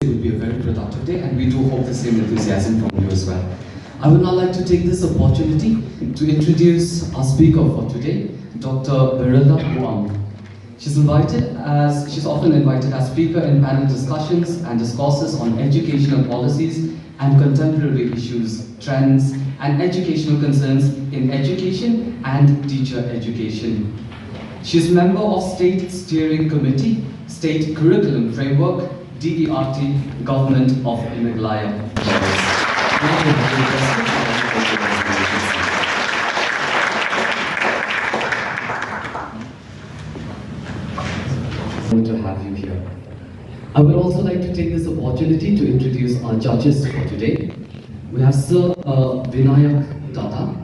It will be a very productive day, and we do hope the same enthusiasm from you as well. I would now like to take this opportunity to introduce our speaker for today, Dr. Birilla Huang. She's often invited as speaker in panel discussions and discourses on educational policies and contemporary issues, trends, and educational concerns in education and teacher education. She is member of State Steering Committee, State Curriculum Framework, DERT, Government of Meghalaya. To have you here. I would also like to take this opportunity to introduce our judges for today. We have Sir Vinayak Datta.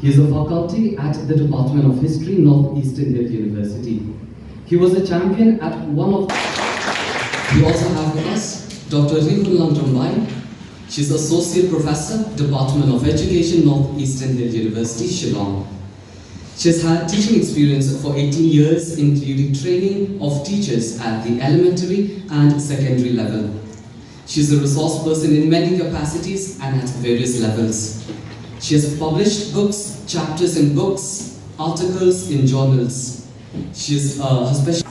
He is a faculty at the Department of History, Northeastern Hill University. He was a champion at one of... We also have with us Dr. Rihun Langtombai. She's Associate Professor, Department of Education, Northeastern Hill University, Shillong. She has had teaching experience for 18 years, including training of teachers at the elementary and secondary level. She's a resource person in many capacities and at various levels. She has published books, chapters in books, articles in journals. She is her special.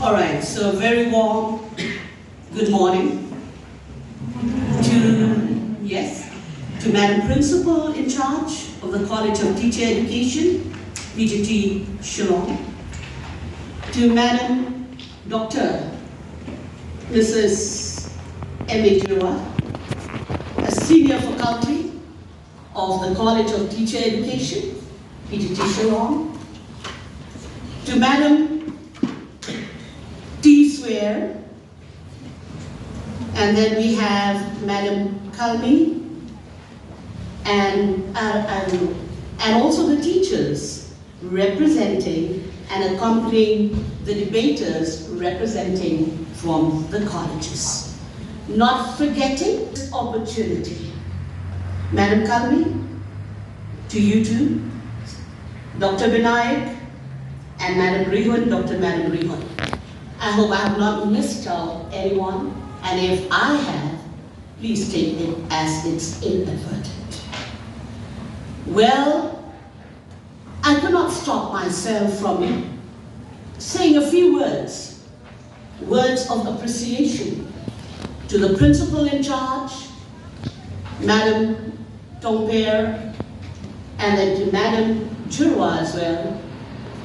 All right, so very warm good morning to Madam Principal in charge of the College of Teacher Education, PTT Shillong, to Madam Dr. Mrs. M.A. Jirwa, a senior faculty of the College of Teacher Education, PTT Shillong, to Madam Swear, and then we have Madam Kalmi, and also the teachers representing and accompanying the debaters representing from the colleges. Not forgetting this opportunity. Madam Kalmi, to you too, Dr. Vinayak, and Madam Rihun, Madam Rihun. I hope I have not missed out anyone, and if I have, please take it as it's inadvertent. Well, I could not stop myself from saying a few words of appreciation to the principal in charge, Madam Tongper, and then to Madam Jirwa as well,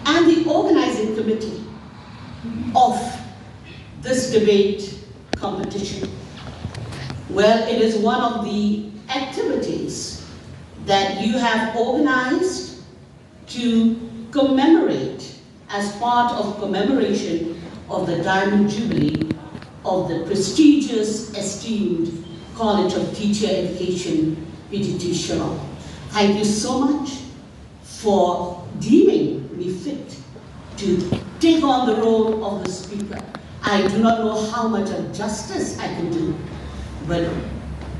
and the organizing committee of this debate competition. Well, it is one of the activities that you have organized to commemorate as part of commemoration of the Diamond Jubilee of the prestigious, esteemed College of Teacher Education, PTT Shillong. Thank you so much for deeming me fit to take on the role of the speaker. I do not know how much of justice I can do, but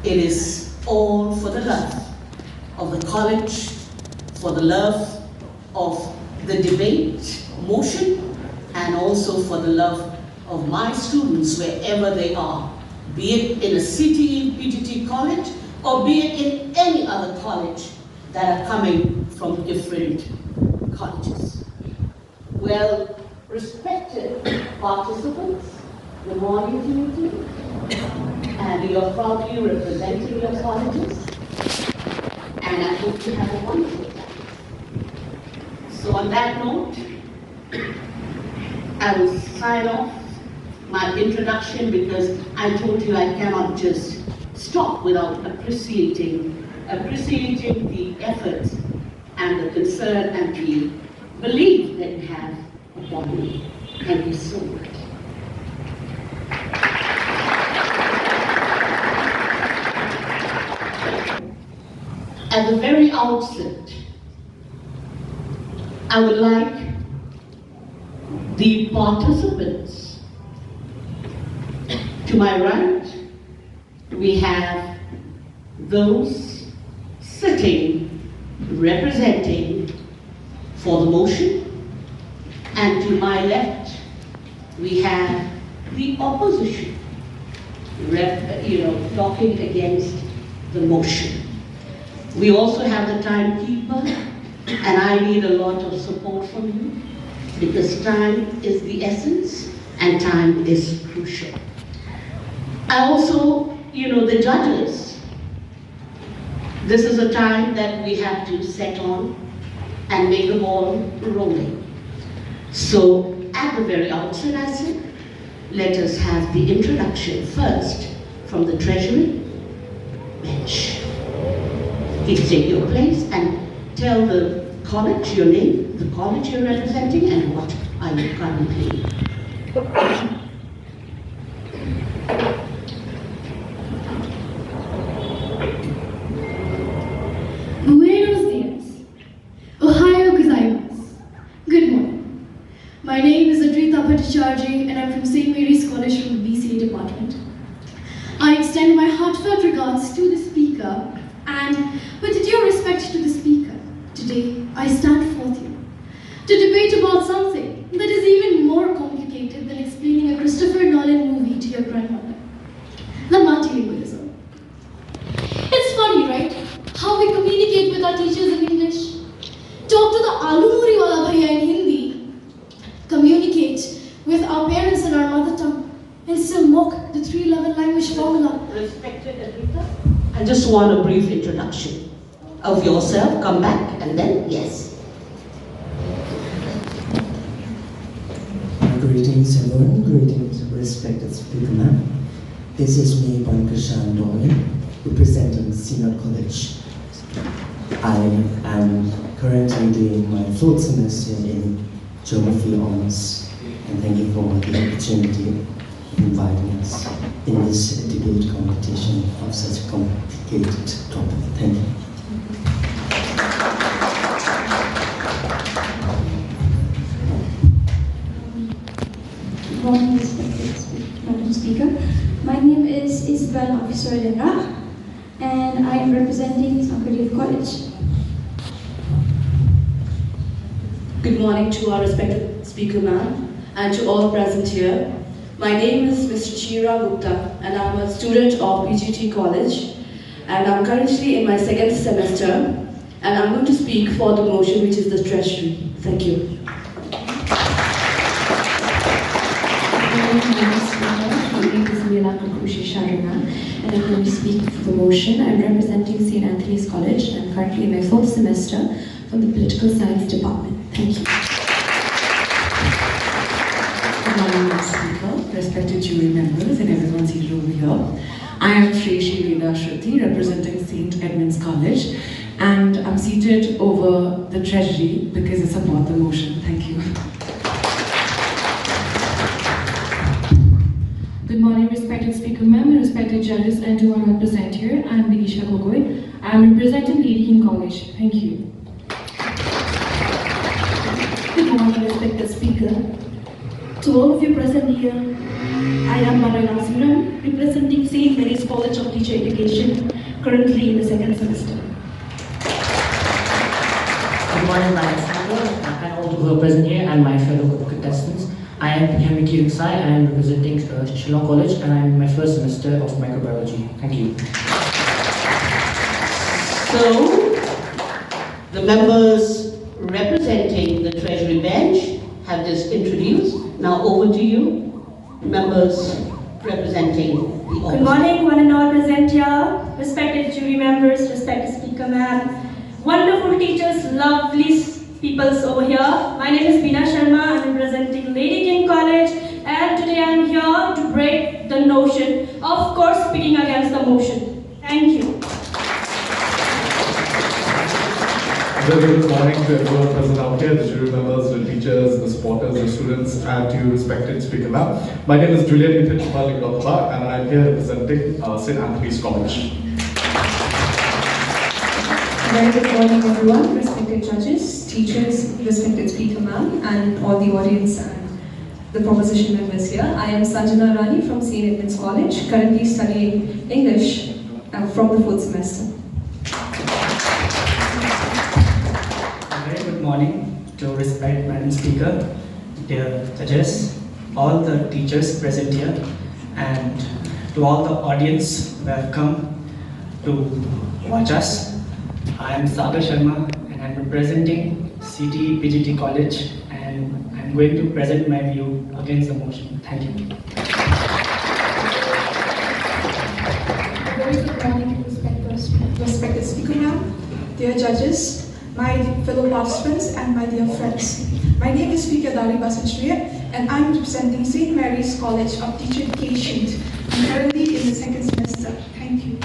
it is all for the love of the college, for the love of the debate motion, and also for the love of my students wherever they are, be it in a CTE PTT college or be it in any other college that are coming from different colleges. Well, respected participants, good morning to you too. And you're proudly representing your colleges. And I hope you have a wonderful time. So on that note, I will sign off my introduction because I told you I cannot just stop without appreciating the effort and the concern and the belief that you have upon me. Thank you so much. At the very outset, I would like the participants. To my right, we have those sitting representing for the motion, and to my left, we have the opposition, talking against the motion. We also have the timekeeper, and I need a lot of support from you because time is the essence and time is crucial. I also, the judges, this is a time that we have to set on and make the ball rolling. So at the very outset, I said, let us have the introduction first from the Treasury bench. Please take your place and tell the college your name, the college you're representing, and what are you currently. Buenos dias. Ohio gozaimasu. Good morning. My name is Adrita Bhattacharjee and I'm from St. Mary's College from the BCA department. I extend my heartfelt regards to the speaker and with due respect to the speaker, today I stand forth here to debate about something that is even more complicated than explaining a Christopher Nolan movie to your grandmother. The multilingualism. It's funny, right? How we communicate with our teachers in English. Talk to the Aloo Muri wala bhaiya in Hindi. Communicate with our parents in our mother tongue. And still mock the three-level language formula. Respected Adrita, I just want a brief introduction of yourself. Come back and then, yes. Greetings everyone, greetings respected speaker ma'am. This is me, Pankashan Dole, representing Senior College. I am currently doing my 4th semester in Geography Honours, and thank you for the opportunity of inviting us in this debate competition of such a complicated topic. Thank you. Good morning, respected Madam Speaker. My name is Isabel Officer Lena, and I am representing Sankadev College. Good morning to our respected speaker ma'am and to all present here. My name is Ms. Chira Gupta and I'm a student of PGT College, and I'm currently in my 2nd semester, and I'm going to speak for the motion, which is the Treasury. Thank you. My name is Mila Kakushi Sharana and I'm going to speak for the motion. I'm representing St. Anthony's College and I'm currently in my 4th semester from the Political Science Department. Thank you. Good morning, Madam Speaker, respected jury members and everyone seated over here. I am Shreshi Veda Shruti, representing St. Edmund's College, and I'm seated over the Treasury because it's about the motion. Thank you. Good morning, respected speaker ma'am and respected judges and to our present here. I am Digisha Gogoi. I am representing Lady King College. Thank you. Good morning, respected speaker. To all of you present here, I am Mara Nasiram, representing St. Mary's College of Teacher Education, currently in the 2nd semester. Good morning, Madam Speaker, and all who are present here and my fellow contestants. I am Henry Kirsai. I am representing Shillong College and I am in my 1st semester of microbiology. Thank you. So, the members representing the Treasury bench have just introduced. Now over to you, members representing the Good morning, one and all present here, respected jury members, respected speaker ma'am, wonderful teachers, lovely peoples over here. My name is Beena Sharma. I'm representing Lady King College, and today I'm here to break the notion, of course speaking against the motion. Thank you. Very good morning to everyone present out here, the jury members, the teachers, the supporters, the students, and to you respected speaker ma'am. My name is Julian Ethan Chupali Gopala, and I am here representing St. Anthony's College. Very good morning, everyone, respected judges, teachers, respected speaker ma'am, and all the audience and the proposition members here. I am Sanjana Rani from St. Edmund's College, currently studying English from the 4th semester. Very good morning to respected Madam Speaker, dear judges, all the teachers present here, and to all the audience who have come to watch us. I am Sagar Sharma and I am representing CTE PGT College, and I am going to present my view against the motion. Thank you. Very good morning, respected speaker ma'am, dear judges, my fellow participants and my dear friends. My name is Speaker Dari Basanchriya and I am representing St. Mary's College of Teacher Education. I am currently in the 2nd semester. Thank you.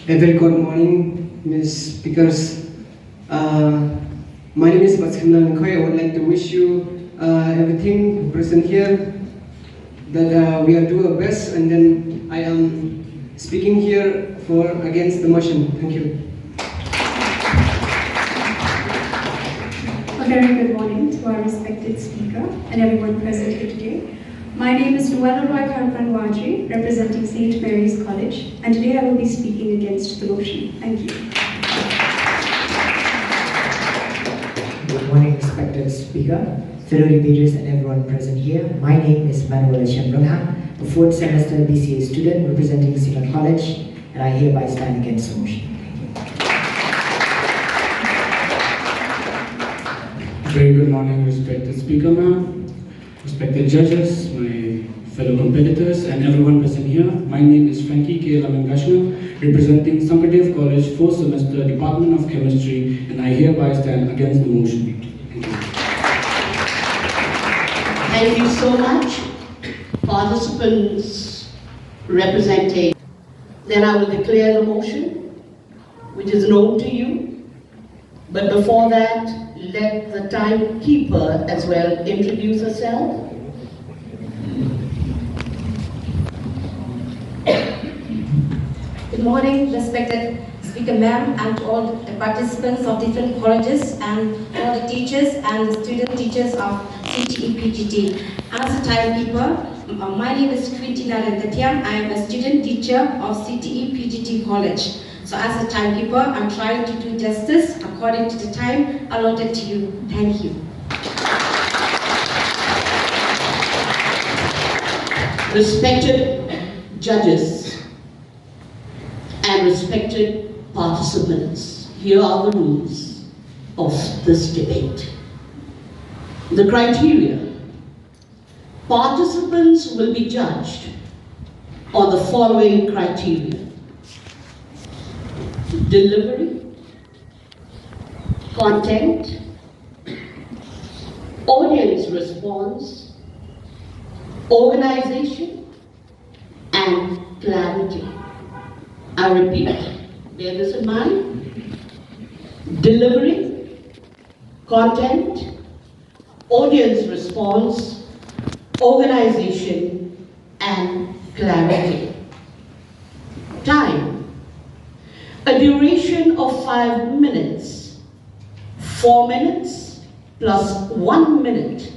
A very good morning, Ms. Speakers. My name is Baskimla Nkoi. I would like to wish you everything present here, that we are do our best, and then I am speaking here for against the motion. Thank you. A very good morning to our respected speaker and everyone present here today. My name is Nuala Roy Karpan Wajri, representing St. Mary's College, and today I will be speaking against the motion. Thank you. Good morning, respected speaker, fellow debaters and everyone present here. My name is Manuel Shembrangha, a 4th semester BCA student representing Sinan College, and I hereby stand against the motion. Very good morning, respected speaker ma'am, respected judges, my fellow competitors, and everyone present here. My name is Frankie K. Lamangashna, representing Sankadev College 4th semester Department of Chemistry, and I hereby stand against the motion. Thank you. Thank you so much, participants representing. Then I will declare the motion, which is known to you. But before that, let the timekeeper as well introduce herself. Good morning, respected speaker ma'am, and to all the participants of different colleges and all the teachers and the student teachers of CTE PGT. As a timekeeper, my name is Kriti Narendatiam. I am a student teacher of CTE PGT College. So as a timekeeper, I'm trying to do justice according to the time allotted to you. Thank you. Respected judges and respected participants, here are the rules of this debate. The criteria. Participants will be judged on the following criteria: delivery, content, audience response, organization, and clarity. I repeat, bear this in mind: delivery, content, audience response, organization, and clarity. Time. A duration of 5 minutes. 4 minutes plus 1 minute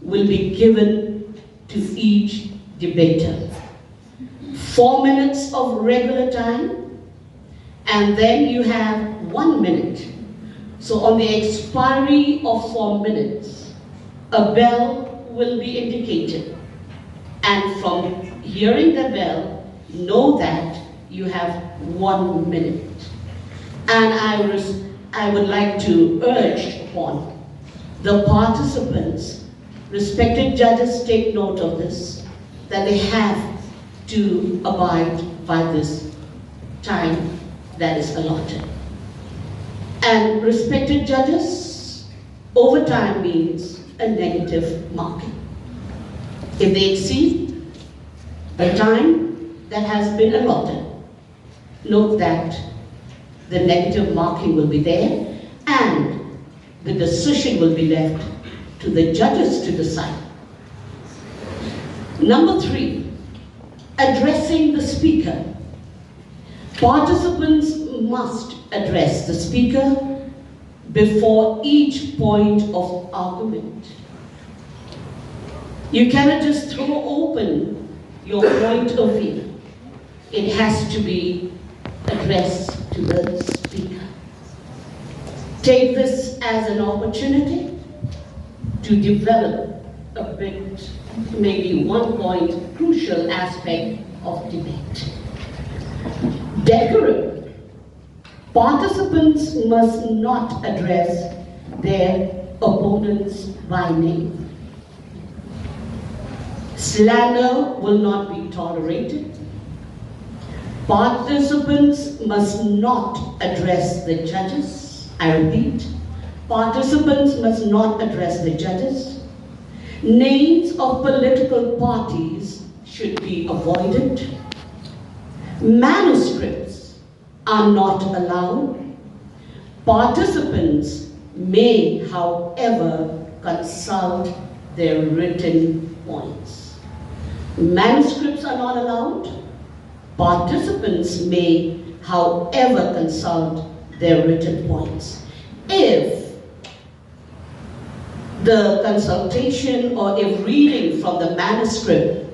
will be given to each debater. 4 minutes of regular time, and then you have 1 minute. So on the expiry of 4 minutes, a bell will be indicated. And from hearing the bell, know that you have 1 minute. And I would like to urge upon the participants, respected judges, take note of this, that they have to abide by this time that is allotted. And respected judges, overtime means a negative marking. If they exceed the time that has been allotted, note that the negative marking will be there and the decision will be left to the judges to decide. Number 3, addressing the speaker. Participants must address the speaker before each point of argument. You cannot just throw open your point of view. It has to be addressed to the speaker. Take this as an opportunity to develop a bit, maybe one point, crucial aspect of debate. Decorum. Participants must not address their opponents by name. Slander will not be tolerated. Participants must not address the judges. I repeat, participants must not address the judges. Names of political parties should be avoided. Manuscripts are not allowed. Participants may, however, consult their written points. Manuscripts are not allowed. Participants may, however, consult their written points. If the consultation or if reading from the manuscript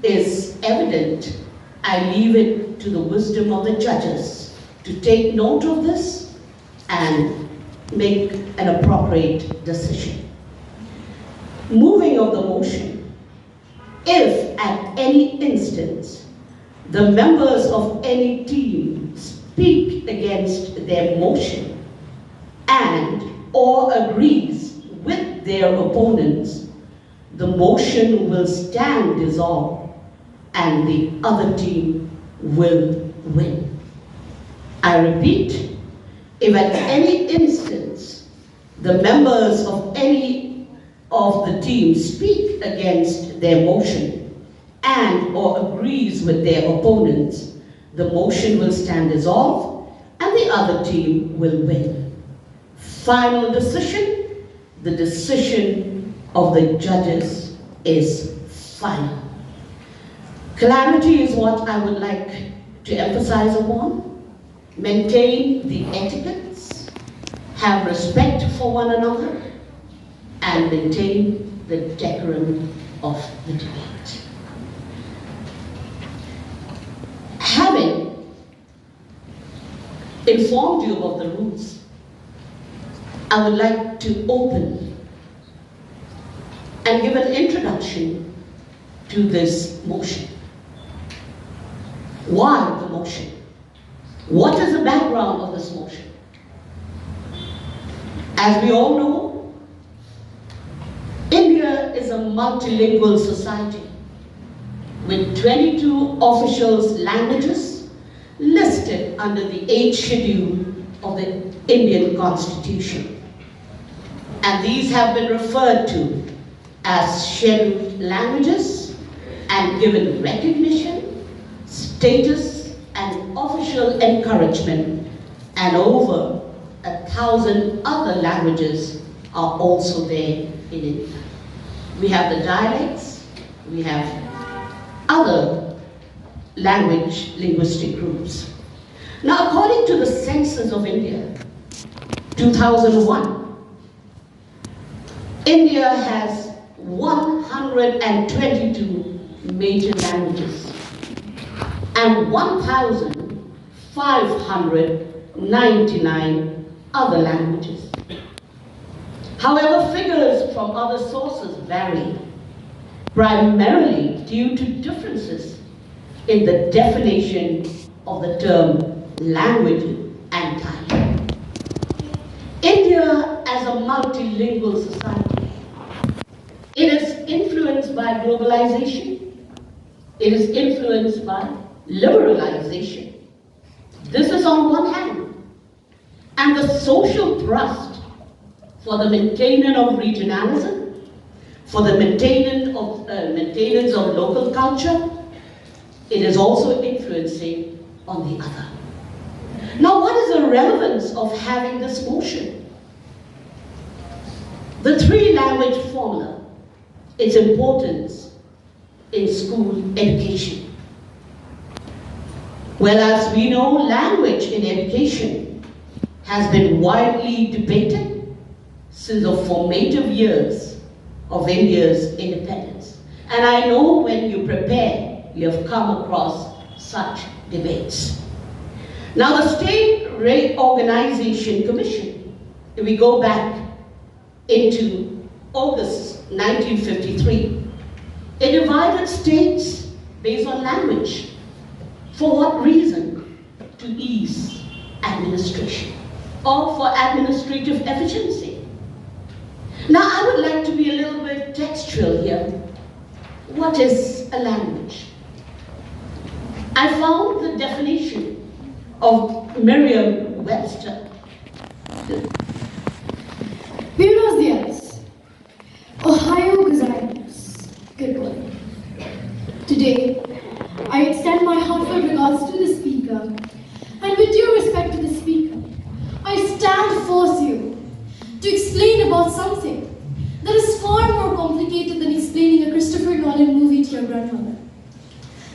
is evident, I leave it to the wisdom of the judges to take note of this and make an appropriate decision. Moving of the motion. If at any instance the members of any team speak against their motion and or agrees with their opponents, the motion will stand dissolved and the other team will win. I repeat, if at any instance the members of any of the team speak against their motion and or agrees with their opponents, the motion will stand dissolved and the other team will win. Final decision, the decision of the judges is final. Clarity is what I would like to emphasize upon. Maintain the etiquettes, have respect for one another, and maintain the decorum of the debate. Having informed you about the rules, I would like to open and give an introduction to this motion. Why the motion? What is the background of this motion? As we all know, India is a multilingual society with 22 official languages listed under the 8th schedule of the Indian Constitution. And these have been referred to as scheduled languages and given recognition, status, and official encouragement, and over 1,000 other languages are also there in India. We have the dialects, we have other linguistic groups. Now, according to the Census of India, 2001, India has 122 major languages and 1,599 other languages. However, figures from other sources vary, primarily due to differences in the definition of the term language and time. India as a multilingual society, it is influenced by globalization, it is influenced by liberalization. This is on one hand, and the social thrust for the maintenance of regionalism, for the maintenance of local culture, it is also influencing on the other. Now, what is the relevance of having this motion? The three-language formula, its importance in school education. Well, as we know, language in education has been widely debated since the formative years of India's independence. And I know when you prepare, you have come across such debates. Now, the State Reorganization Commission, if we go back into August 1953, it divided states based on language. For what reason? To ease administration or for administrative efficiency. Now, I would like to be a little bit textual here. What is a language? I found the definition of Merriam-Webster. Buenos dias. Ohio gozaimasu. Good morning. Today, I extend my heartfelt regards to the speaker, and with due respect to the speaker, I stand forth you to explain about something that is far more complicated than explaining a Christopher Nolan movie to your grandmother.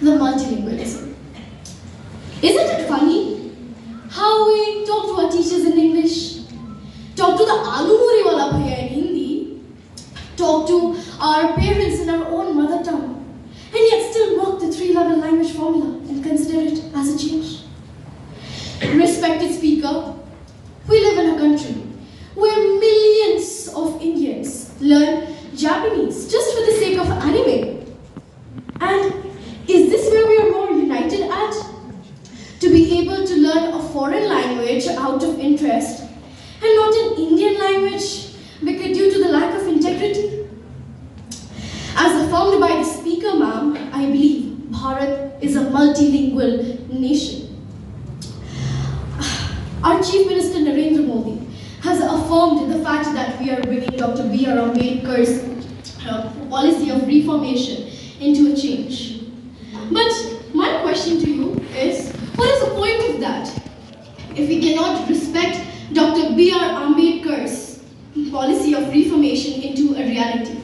The multilingualism. Isn't it funny how we talk to our teachers in English, talk to the Aloo Puri wala bhaiya in Hindi, talk to our parents in our own mother tongue, and yet still mock the three-level language formula and consider it as a change? Respected speaker, we live in a country where millions of Indians learn Japanese just for the sake of anime. And is this where we are more united at? To be able to learn a foreign language out of interest and not an Indian language because due to the lack of integrity? As affirmed by the speaker, ma'am, I believe Bharat is a multilingual nation. Our Chief Minister Narendra Modi has affirmed the fact that we are bringing Dr. B.R. Ambedkar's policy of reformation into a change. But my question to you is, what is the point of that? If we cannot respect Dr. B.R. Ambedkar's policy of reformation into a reality.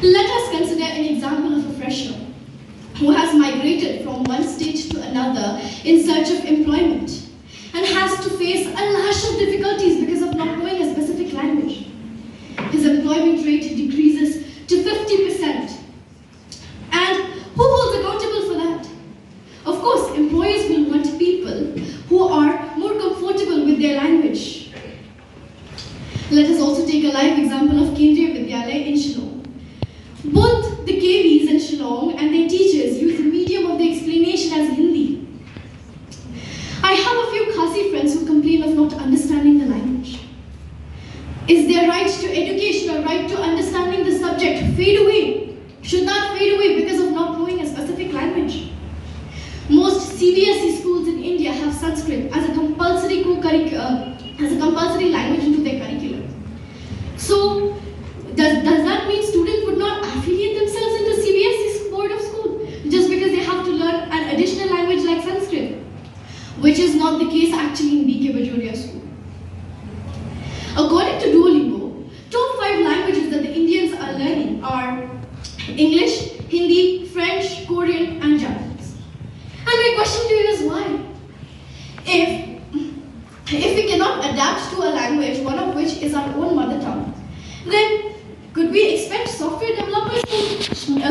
Let us consider an example of a fresher who has migrated from one state to another in search of employment and has to face a lash of difficulties because of not knowing a specific language. His employment rate decreases to 50%. And who holds accountable for that? Of course, employers will want people who are more comfortable with their language. Let us also take a live example of Kendriya Vidyalaya in Shillong. Both the KVs in Shillong and their teachers use the medium of the explanation as Hindi. I have a few Khasi friends who complain of not understanding the language. Is their right to education or right to understanding the subject fade away? Should not fade away because of not knowing a specific language. Most CBSE schools in India have Sanskrit as a compulsory language into their curriculum. So, does that mean students would not affiliate themselves into CBSE board of school just because they have to learn an additional language like Sanskrit? Which is not the case actually in B.K. Bajoria school. According to Duolingo, top 5 languages that the Indians are learning are English, Hindi, French, Korean, and Japanese. And my question to you is why? If we cannot adapt to a language, one of which is our own mother tongue, then could we expect software developers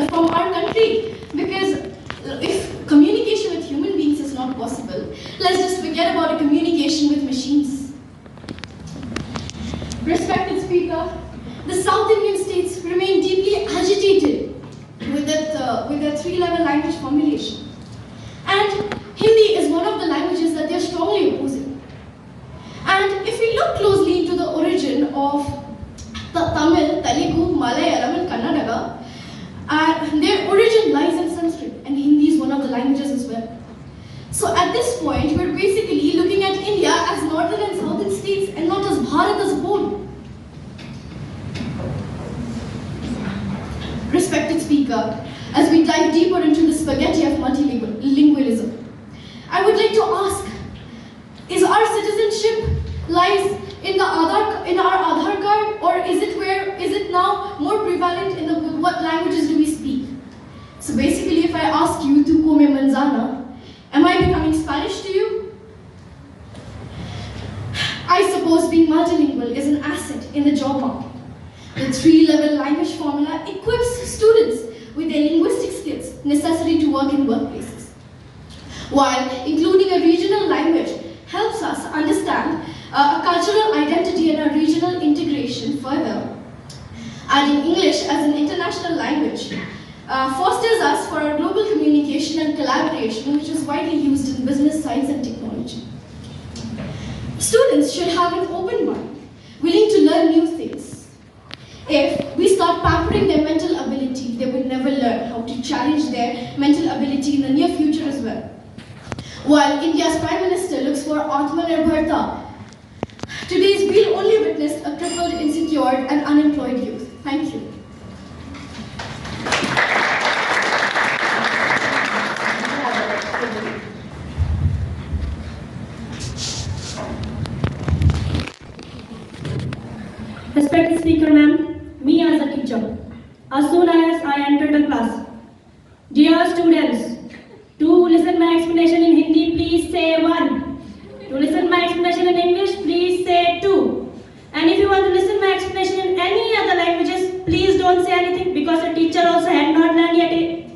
from our country? Because if communication with human beings is not possible, let's just forget about a communication with machines. Respected Speaker, the South Indian states remain deeply agitated with that three-level language formulation. And Hindi is one of the languages that they are strongly opposing. And if we look closely into the origin of Tamil, Telugu, Malayalam, and Kannada, their origin lies in Sanskrit, and Hindi is one of the languages as well. So at this point, we're basically looking at India as northern and southern states and not as Bharat as a whole. Respected Speaker, as we dive deeper into the spaghetti of multilingualism, I would like to ask, is our citizenship lies in our Aadhaar card, or is it now more prevalent in what languages do we speak? So basically, if I ask you, tu come manzana, getting to work in workplaces. While including a regional language helps us understand a cultural identity and our regional integration further, adding English as an international language fosters us for our global communication and collaboration, which is widely used in business, science, and technology. Students should have an open mind, willing to learn new things. If we start pampering their mental ability, they will never learn how to challenge their mental ability in the near future as well. While India's Prime Minister looks for Atmanirbharta, today's we'll only witnessed a crippled, insecure, and unemployed youth. Thank you. Respected speaker ma'am, me as a teacher, as soon as I entered the class, dear students, to listen my explanation in Hindi, please say 1. To listen my explanation in English, please say 2. And if you want to listen my explanation in any other languages, please don't say anything because the teacher also had not learned yet.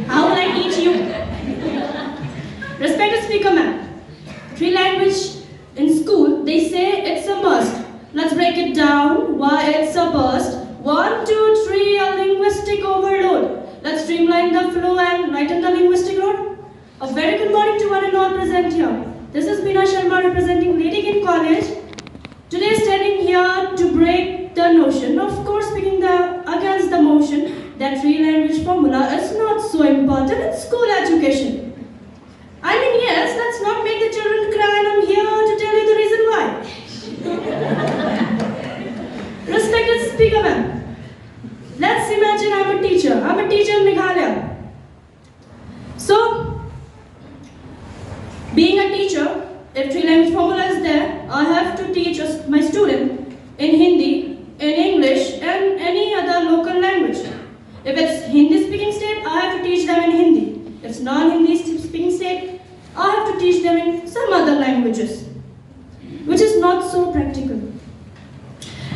How will I teach you? Respected speaker ma'am, 3 language in school, they say it's a must. Let's break it down, why it's a burst. 1, 2, 3, a linguistic overload. Let's streamline the flow and lighten the linguistic load. A very good morning to one and all present here. This is Beena Sharma representing Lady King College. Today standing here to break the notion, of course speaking against the motion that 3 language formula is not so important in school education. I mean, yes, let's not make the children cry, and I'm here to tell you the reason why. Respected speaker ma'am, let's imagine I'm a teacher in Meghalaya. So, being a teacher, if 3 language formula is there, I have to teach my student in Hindi, in English, and any other local language. If it's Hindi speaking state, I have to teach them in Hindi. If it's non-Hindi speaking state, I have to teach them in some other languages, which is not so practical.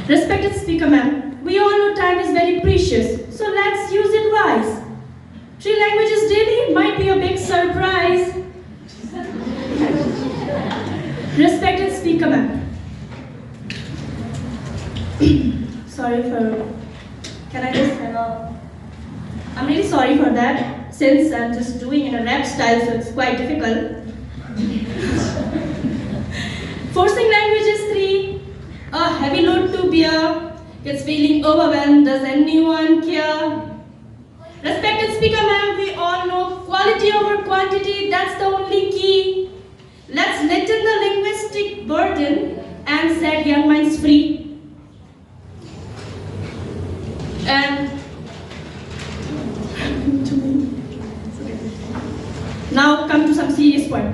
Respected speaker ma'am, we all know time is very precious, so let's use it wise. 3 languages daily might be a big surprise. Respected speaker ma'am, I'm really sorry for that, since I'm just doing in a rap style, so it's quite difficult. Forcing language is 3, a heavy load to bear, gets feeling overwhelmed, does anyone care? Respected speaker ma'am, we all know quality over quantity, that's the only key. Let's lighten the linguistic burden and set young minds free. And now come to some serious point.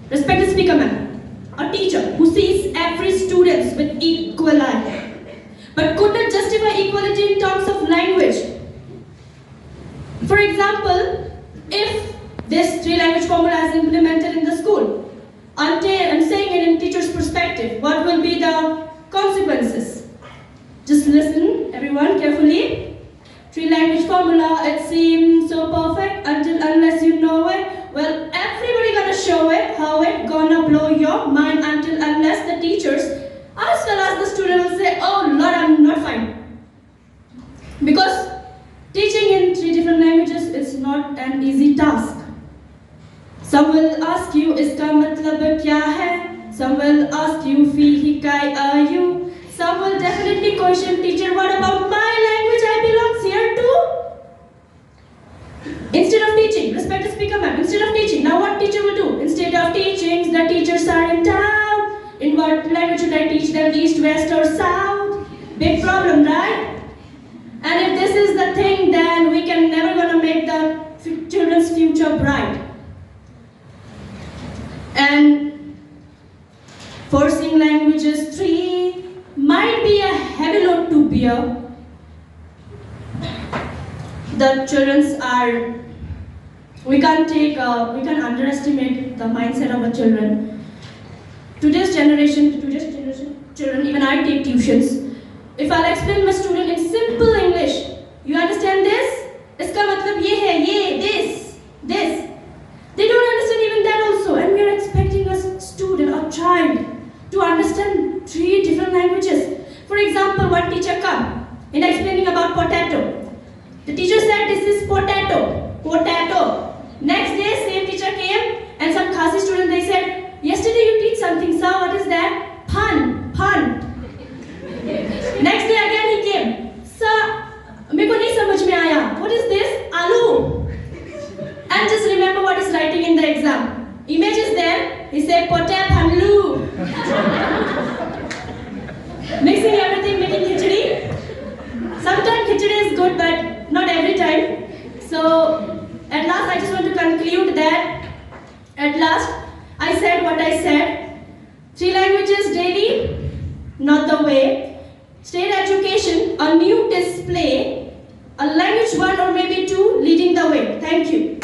Respected speaker ma'am, a teacher who sees every student with equal eye, but could not justify equality in terms of language. For example, if this 3 language formula is implemented in the school, I'm saying it in teacher's perspective, what will be the consequences? Just listen, everyone, carefully. 3 language formula, it seems so perfect unless you know it. Well, everybody gonna show it, how it gonna blow your mind unless the teachers as well as the student will say, oh Lord, I'm not fine. Because teaching in 3 different languages is not an easy task. Some will ask you, iska matlab kya hai? Some will ask you, fi kai are you? Some will definitely question, teacher, what about my language? I belong here too. Instead of teaching, respected speaker ma'am, instead of teaching, now what teacher will do? Instead of teaching, the teachers are in town. In what language should I teach them, east, west or south? Big problem, right? And if this is the thing, then we can never gonna make the children's future bright. And forcing languages 3 might be a heavy load to bear. The children are, we can't underestimate the mindset of the children. Today's generation, children, even I take tuitions. If I'll explain my student in simple English, you understand this? Iska matlab ye hai, ye, this. exam. Image is there. He said, Potap Hamlu. Mixing everything, making khichdi. Sometimes khichdi is good, but not every time. So, at last, I just want to conclude that at last, I said what I said. 3 languages daily, not the way. State education, a new display. A language 1 or maybe 2 leading the way. Thank you.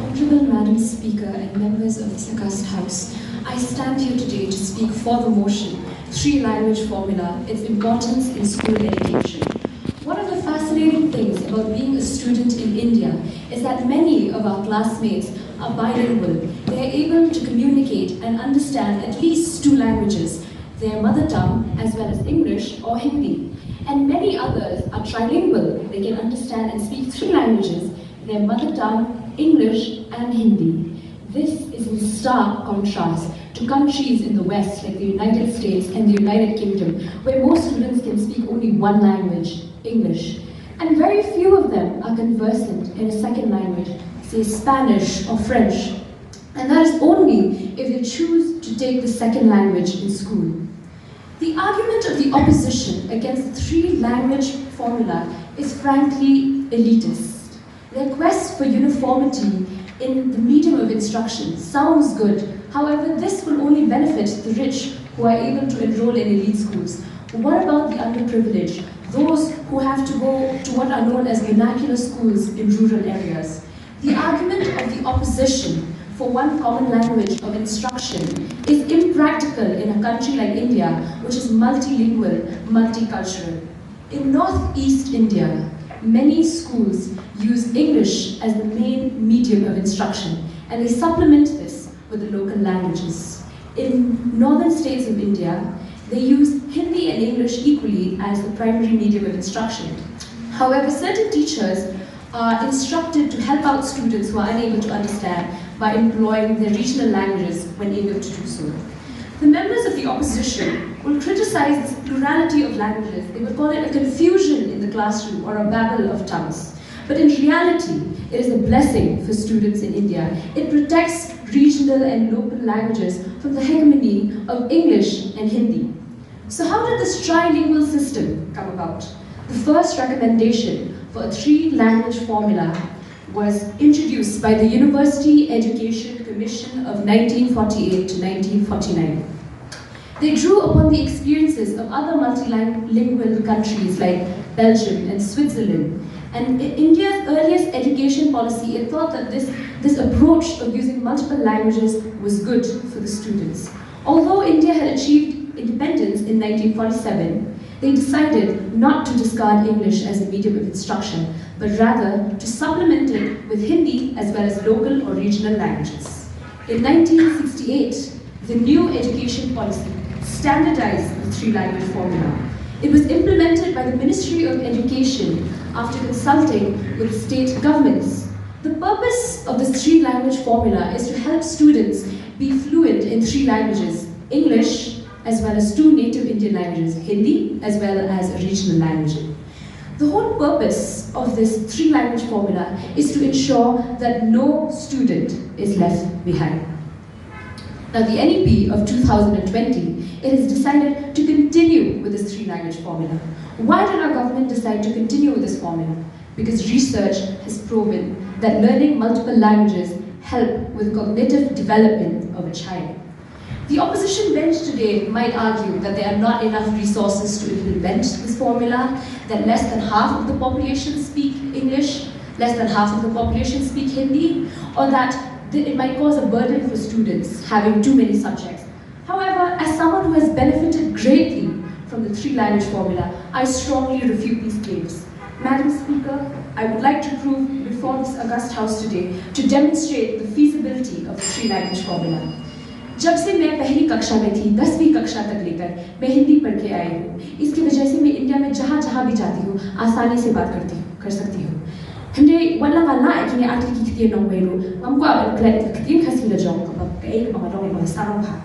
Honorable Madam Speaker and members of this august House, I stand here today to speak for the motion, 3-language formula, its importance in school education. One of the fascinating things about being a student in India is that many of our classmates are bilingual. They are able to communicate and understand at least 2 languages, their mother tongue as well as English or Hindi. And many others are trilingual. They can understand and speak 3 languages, their mother tongue, English and Hindi. This is in stark contrast to countries in the West like the United States and the United Kingdom, where most students can speak only 1 language, English. And very few of them are conversant in a second language, say Spanish or French. And that is only if they choose to take the second language in school. The argument of the opposition against the 3-language formula is frankly elitist. Their quest for uniformity in the medium of instruction sounds good. However, this will only benefit the rich who are able to enroll in elite schools. What about the underprivileged, those who have to go to what are known as vernacular schools in rural areas? The argument of the opposition for 1 common language of instruction is impractical in a country like India, which is multilingual, multicultural. In northeast India, many schools use English as the main medium of instruction, and they supplement this with the local languages. In northern states of India, they use Hindi and English equally as the primary medium of instruction. However, certain teachers are instructed to help out students who are unable to understand by employing their regional languages when able to do so. The members of the opposition will criticize this plurality of languages. They would call it a confusion in the classroom or a babble of tongues. But in reality, it is a blessing for students in India. It protects regional and local languages from the hegemony of English and Hindi. So how did this trilingual system come about? The first recommendation for a 3-language formula was introduced by the University Education Commission of 1948 to 1949. They drew upon the experiences of other multilingual countries like Belgium and Switzerland. And in India's earliest education policy, it thought that this approach of using multiple languages was good for the students. Although India had achieved independence in 1947, they decided not to discard English as a medium of instruction, but rather to supplement it with Hindi as well as local or regional languages. In 1968, the new education policy standardized the 3-language formula. It was implemented by the Ministry of Education after consulting with state governments. The purpose of this 3-language formula is to help students be fluent in 3 languages, English, as well as 2 native Indian languages, Hindi, as well as a regional language. The whole purpose of this 3-language formula is to ensure that no student is left behind. Now, the NEP of 2020, it has decided to continue with this 3-language formula. Why did our government decide to continue with this formula? Because research has proven that learning multiple languages help with cognitive development of a child. The opposition bench today might argue that there are not enough resources to implement this formula, that less than half of the population speak English, less than half of the population speak Hindi, or that it might cause a burden for students having too many subjects. However, as someone who has benefited greatly from the 3-language formula, I strongly refute these claims. Madam Speaker, I would like to prove before this august House today to demonstrate the feasibility of the 3-language formula. जब से मैं पहली कक्षा में थी, 10वीं कक्षा तक लेकर मैं हिंदी पढ़ के आई हूँ। इसकी वजह से मैं इंडिया में जहाँ भी जाती हूँ, आसानी से बात कर सकती हूँ। हमने वाला कि ने आर्टिकल की कितने नंबर लो, हमको अब कितने खसी ल जाऊँ, अब कई मगरों में सारों भा.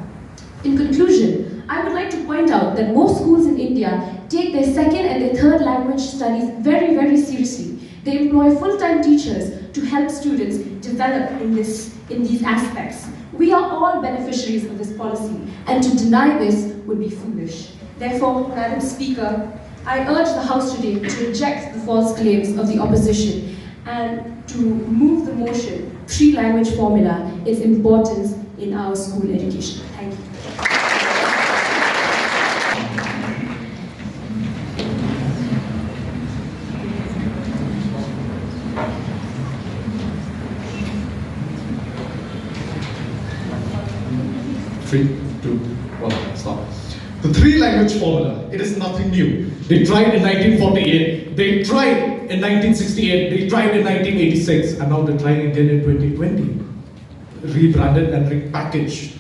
In conclusion, I would like to point out that most schools in India take their their second and their third language studies very, very seriously. They employ full-time teachers to help students develop in these aspects. We are all beneficiaries of this policy, and to deny this would be foolish. Therefore, Madam Speaker, I urge the House today to reject the false claims of the opposition and to move the motion, three-language formula, its importance in our school education. Thank you. Three, two, one, stop. The three-language formula, it is nothing new. They tried in 1948, they tried in 1968, they tried in 1986, and now they're trying again in 2020. Rebranded and repackaged.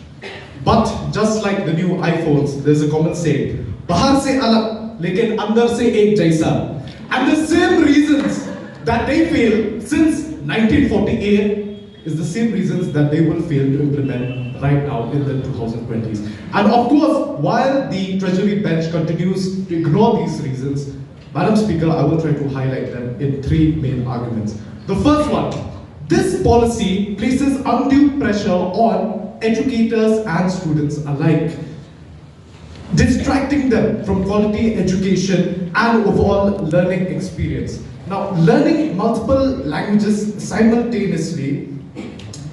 But just like the new iPhones, there's a common saying, "Bahar se alag, lekin andar se ek jaisa." And the same reasons that they failed since 1948 is the same reasons that they will fail to implement right now in the 2020s. And of course, while the Treasury bench continues to ignore these reasons, Madam Speaker, I will try to highlight them in three main arguments. The first one, this policy places undue pressure on educators and students alike, distracting them from quality education and overall learning experience. Now, learning multiple languages simultaneously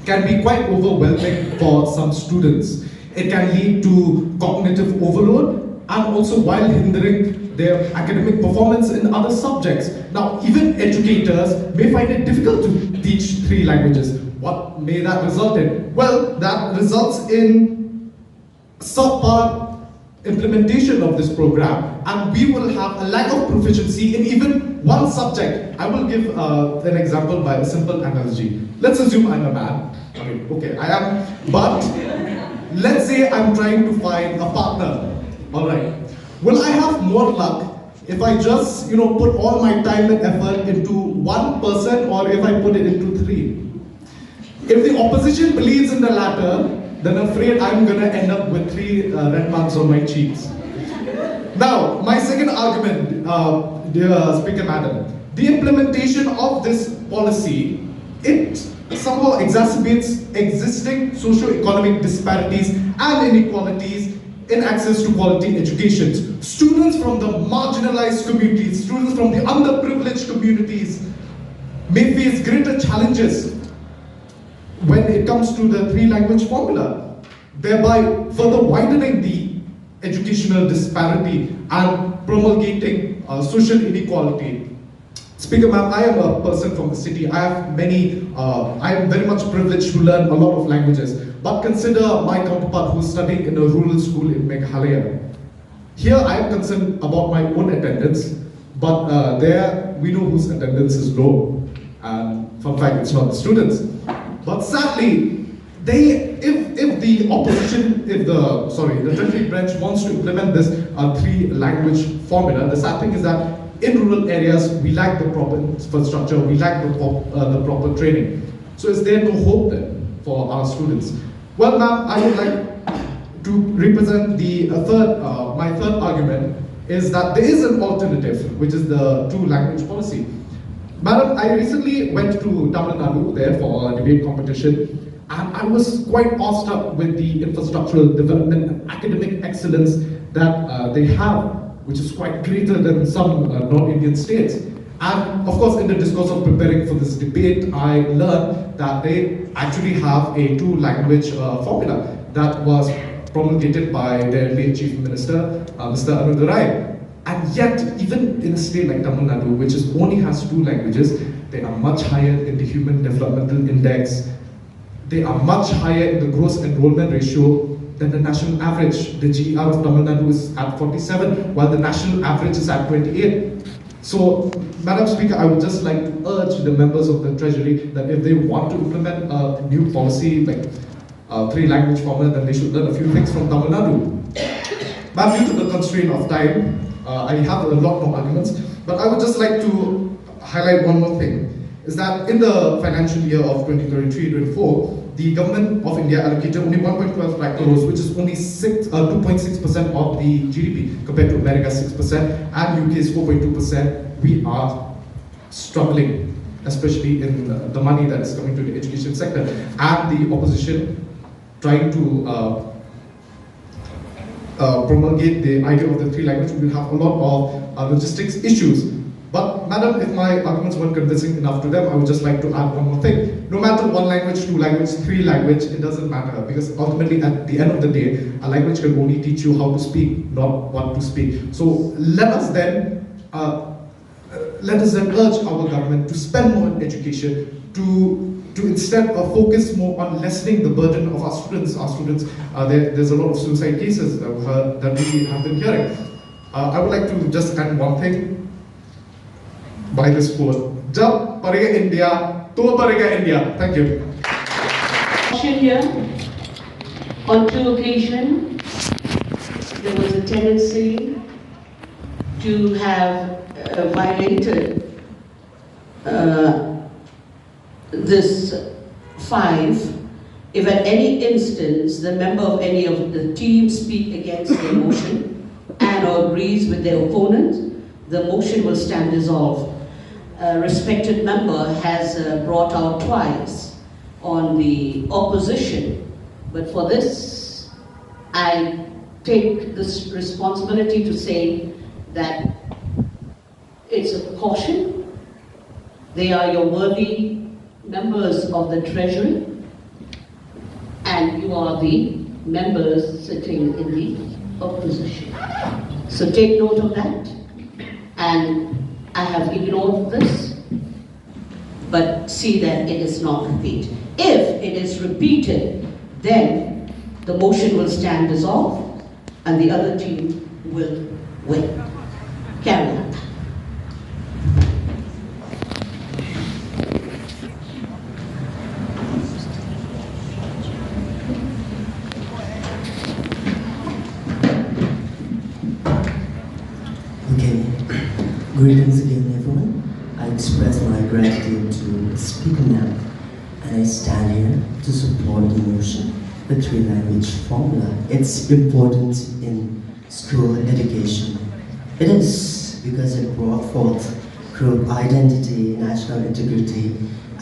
can be quite overwhelming for some students. It can lead to cognitive overload and also while hindering their academic performance in other subjects. Now, even educators may find it difficult to teach three languages. What may that result in? Well, that results in subpar implementation of this program, and we will have a lack of proficiency in even one subject. I will give an example by a simple analogy. Let's assume I'm a man. I mean, okay, I am, but let's say I'm trying to find a partner. All right. Will I have more luck if I just, put all my time and effort into one person, or if I put it into three? If the opposition believes in the latter, then I'm afraid I'm going to end up with three red marks on my cheeks. Now, my second argument, dear Speaker Madam, the implementation of this policy, it somehow exacerbates existing socio-economic disparities and inequalities in access to quality education. Students from the marginalized communities, students from the underprivileged communities may face greater challenges when it comes to the three-language formula, thereby further widening the educational disparity and promulgating social inequality. Speaker ma'am, I am a person from the city. I am very much privileged to learn a lot of languages. But consider my counterpart who is studying in a rural school in Meghalaya. Here I am concerned about my own attendance, but there we know whose attendance is low. And fun fact, it's not the students. But sadly, if the opposition, the Treasury branch wants to implement this three-language formula, the sad thing is that in rural areas, we lack the proper infrastructure, we lack the proper training. So is there no hope then for our students? Well, ma'am, I would like to represent the my third argument is that there is an alternative, which is the two-language policy. Madam, I recently went to Tamil Nadu there for a debate competition, and I was quite awestruck with the infrastructural development and academic excellence that they have, which is quite greater than some non-Indian states. And of course, in the discourse of preparing for this debate, I learned that they actually have a two-language formula that was promulgated by their late Chief Minister, Mr. Anudarai. And yet, even in a state like Tamil Nadu, which only has two languages, they are much higher in the Human Developmental Index. They are much higher in the gross enrollment ratio than the national average. The GER of Tamil Nadu is at 47, while the national average is at 28. So, Madam Speaker, I would just like to urge the members of the Treasury that if they want to implement a new policy like three-language formula, then they should learn a few things from Tamil Nadu. But due to the constraint of time, I have a lot more arguments, but I would just like to highlight one more thing, is that in the financial year of 2023-24, the government of India allocated only 1.12 lakh crores, which is only 2.6% of the GDP, compared to America's 6% and UK's 4.2%. We are struggling, especially in the money that is coming to the education sector, and the opposition trying to promulgate the idea of the three language. We will have a lot of logistics issues. But madam, if my arguments weren't convincing enough to them, I would just like to add one more thing. No matter one language, two language, three language, it doesn't matter, because ultimately at the end of the day, a language can only teach you how to speak, not what to speak. So let us then urge our government to spend more on education, to instead focus more on lessening the burden of our students. There's a lot of suicide cases that we have been hearing. I would like to just add one thing by this quote: "Jab parega India, to parega India." Thank you. Here, on 2 occasions, there was a tendency to have violated this 5. If at any instance the member of any of the team speak against the motion and or agrees with their opponent, the motion will stand dissolved. A respected member has brought out twice on the opposition, but for this I take this responsibility to say that it's a caution. They are your worthy members of the Treasury, and you are the members sitting in the opposition. So take note of that, and I have ignored this, but see that it is not repeated. If it is repeated, then the motion will stand dissolved and the other team will win. Carry on. Greetings again, everyone. I express my gratitude to the Speaker Ma'am, and I stand here to support the motion, the three-language formula. It's important in school education. It is because it brought forth group identity, national integrity,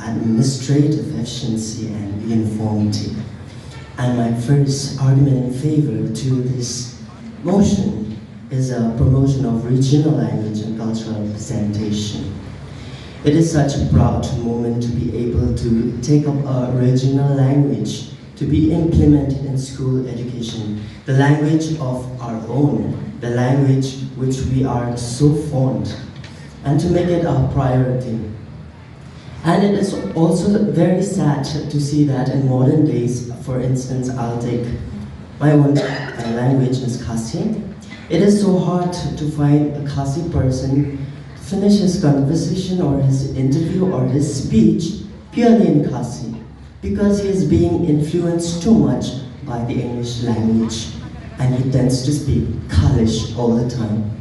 administrative efficiency, and uniformity. And my first argument in favor to this motion is a promotion of regional language and cultural representation. It is such a proud moment to be able to take up a regional language to be implemented in school education, the language of our own, the language which we are so fond, and to make it our priority. And it is also very sad to see that in modern days, for instance, I'll take my own language, Ms. Khasi. It is so hard to find a Khasi person to finish his conversation or his interview or his speech purely in Khasi, because he is being influenced too much by the English language, and he tends to speak Khalish all the time.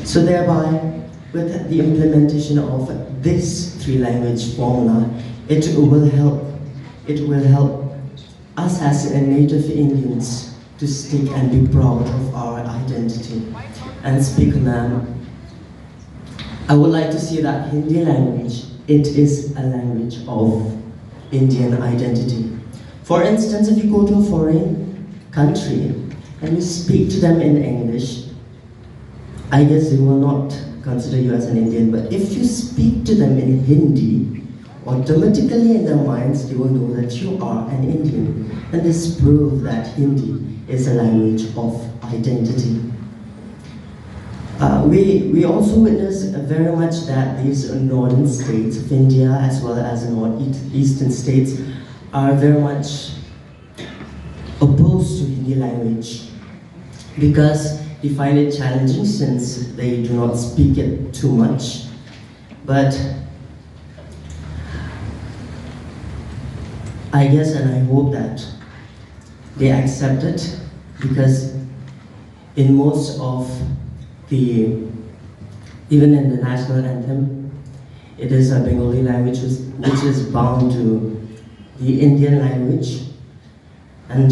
So thereby, with the implementation of this three-language formula, it will help us as native Indians to stick and be proud of our identity. And Speaker Ma'am, I would like to see that Hindi language, it is a language of Indian identity. For instance, if you go to a foreign country and you speak to them in English, I guess they will not consider you as an Indian, but if you speak to them in Hindi, automatically in their minds they will know that you are an Indian. And this proves that Hindi is a language of identity. We also witness very much that these northern states of India, as well as northeastern states, are very much opposed to Hindi language because they find it challenging since they do not speak it too much. But I guess and I hope that they accept it, because in most of even in the national anthem, it is a Bengali language which is bound to the Indian language. And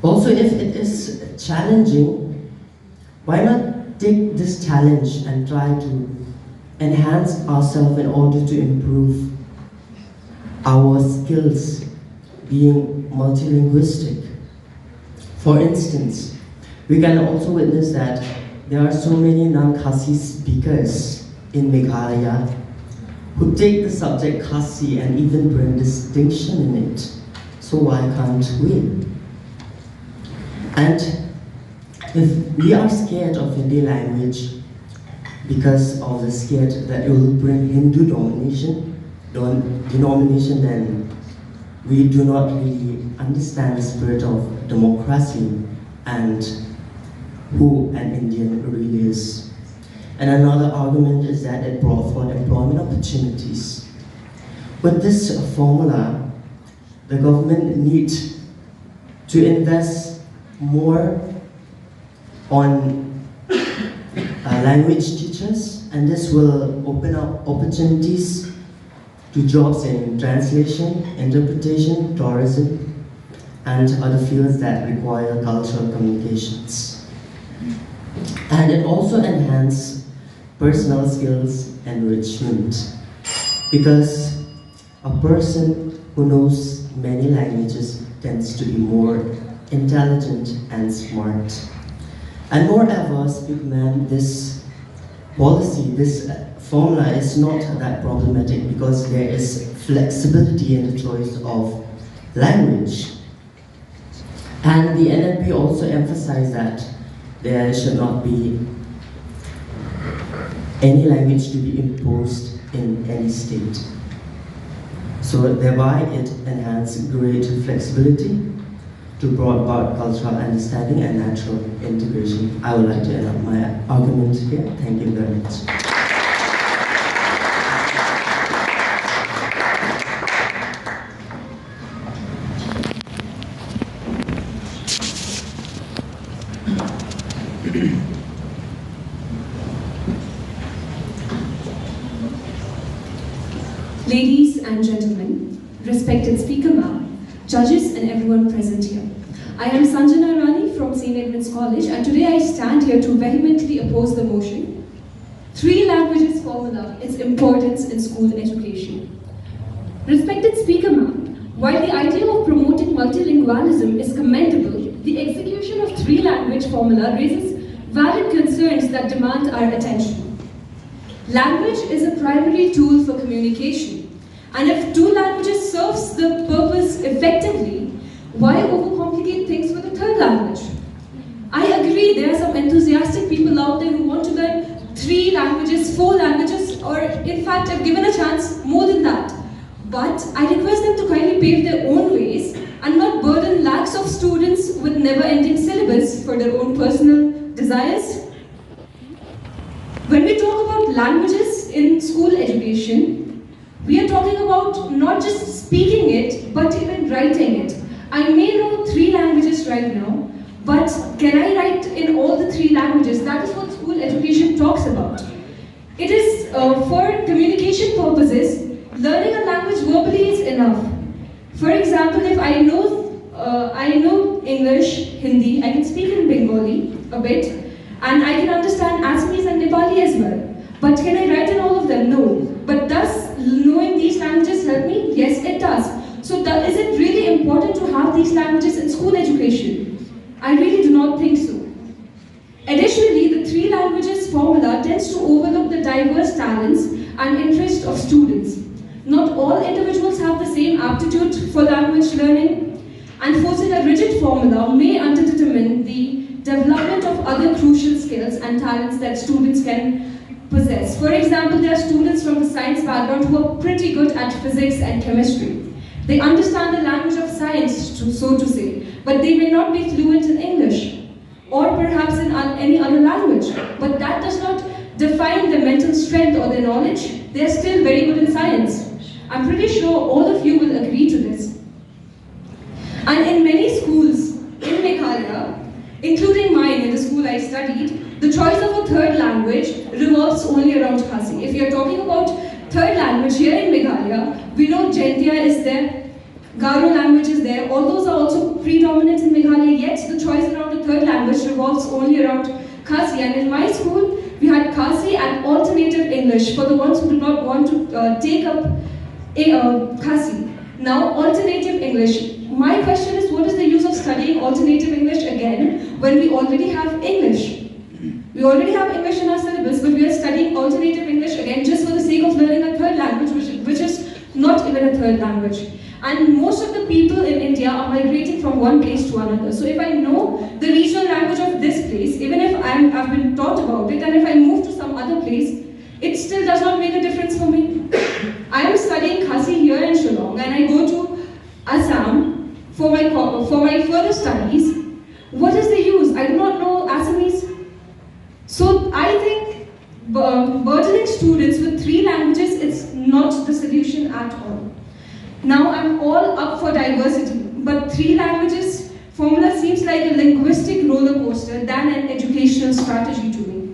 also, if it is challenging, why not take this challenge and try to enhance ourselves in order to improve our skills being multilinguistic. For instance, we can also witness that there are so many non-Khasi speakers in Meghalaya who take the subject Khasi and even bring distinction in it. So why can't we? And if we are scared of Hindi language because of the scared that it will bring Hindu denomination, then we do not really understand the spirit of democracy and who an Indian really is. And another argument is that it brought forth employment opportunities. With this formula, the government needs to invest more on language teachers, and this will open up opportunities to jobs in translation, interpretation, tourism, and other fields that require cultural communications. And it also enhances personal skills enrichment, because a person who knows many languages tends to be more intelligent and smart. And moreover, Speakman, this policy, this formula is not that problematic because there is flexibility in the choice of language. And the NNP also emphasized that there should not be any language to be imposed in any state. So thereby it enhances great flexibility to bring about cultural understanding and natural integration. I would like to end up my argument here. Thank you very much. Ladies and gentlemen, respected Speaker Ma'am, judges and everyone present here. I am Sanjana Rani from St. Edmund's College, and today I stand here to vehemently oppose the motion, 3 languages formula, its importance in school education. Respected Speaker Ma'am, while the idea of promoting multilingualism is commendable, the execution of 3 language formula raises valid concerns that demand our attention. Language is a primary tool for communication, and if 2 languages serves the purpose effectively, why overcomplicate things with a 3rd language? I agree there are some enthusiastic people out there who want to learn 3 languages, 4 languages, or in fact have given a chance more than that. But I request them to kindly pave their own ways and not burden lakhs of students with never-ending syllabus for their own personal desires. When we talk about languages in school education, we are talking about not just speaking it, but even writing it. I may know 3 languages right now, but can I write in all the 3 languages? That is what school education talks about. It is for communication purposes, learning a language verbally is enough. For example, if I know English, Hindi, I can speak in Bengali a bit, and I can understand Assamese and Nepali as well. But can I write in all of them? No. But does knowing these languages help me? Yes, it does. So is it really important to have these languages in school education? I really do not think so. Additionally, the 3 languages formula tends to overlook the diverse talents and interests of students. Not all individuals have the same aptitude for language learning, and forcing a rigid formula may underdetermine the development of other crucial skills and talents that students can possess. For example, there are students from the science background who are pretty good at physics and chemistry. They understand the language of science, so to say, but they may not be fluent in English, or perhaps in any other language. But that does not define their mental strength or their knowledge. They are still very good in science. I'm pretty sure all of you will agree to this. And in many schools in Meghalaya, including mine in the school I studied, the choice of a 3rd language revolves only around Khasi. If you're talking about 3rd language here in Meghalaya, we know Jaintia is there, Garo language is there. All those are also predominant in Meghalaya, yet the choice around the third language revolves only around Khasi. And in my school, we had Khasi and alternative English for the ones who do not want to take up Khasi. Now, alternative English. My question is, what is the use of studying alternative English again when we already have English? We already have English in our syllabus, but we are studying alternative English again just for the sake of learning a third language, which is not even a third language. And most of the people in India are migrating from one place to another. So if I know the regional language of this place, even if I've been taught about it, and if I move to some other place, it still does not make a difference for me. I am studying Khasi here in Shillong, and I go to Assam for my further studies. What is the use? I do not know Assamese. So I think burdening students with 3 languages is not the solution at all. Now I'm all up for diversity, but 3 languages formula seems like a linguistic roller coaster than an educational strategy to me.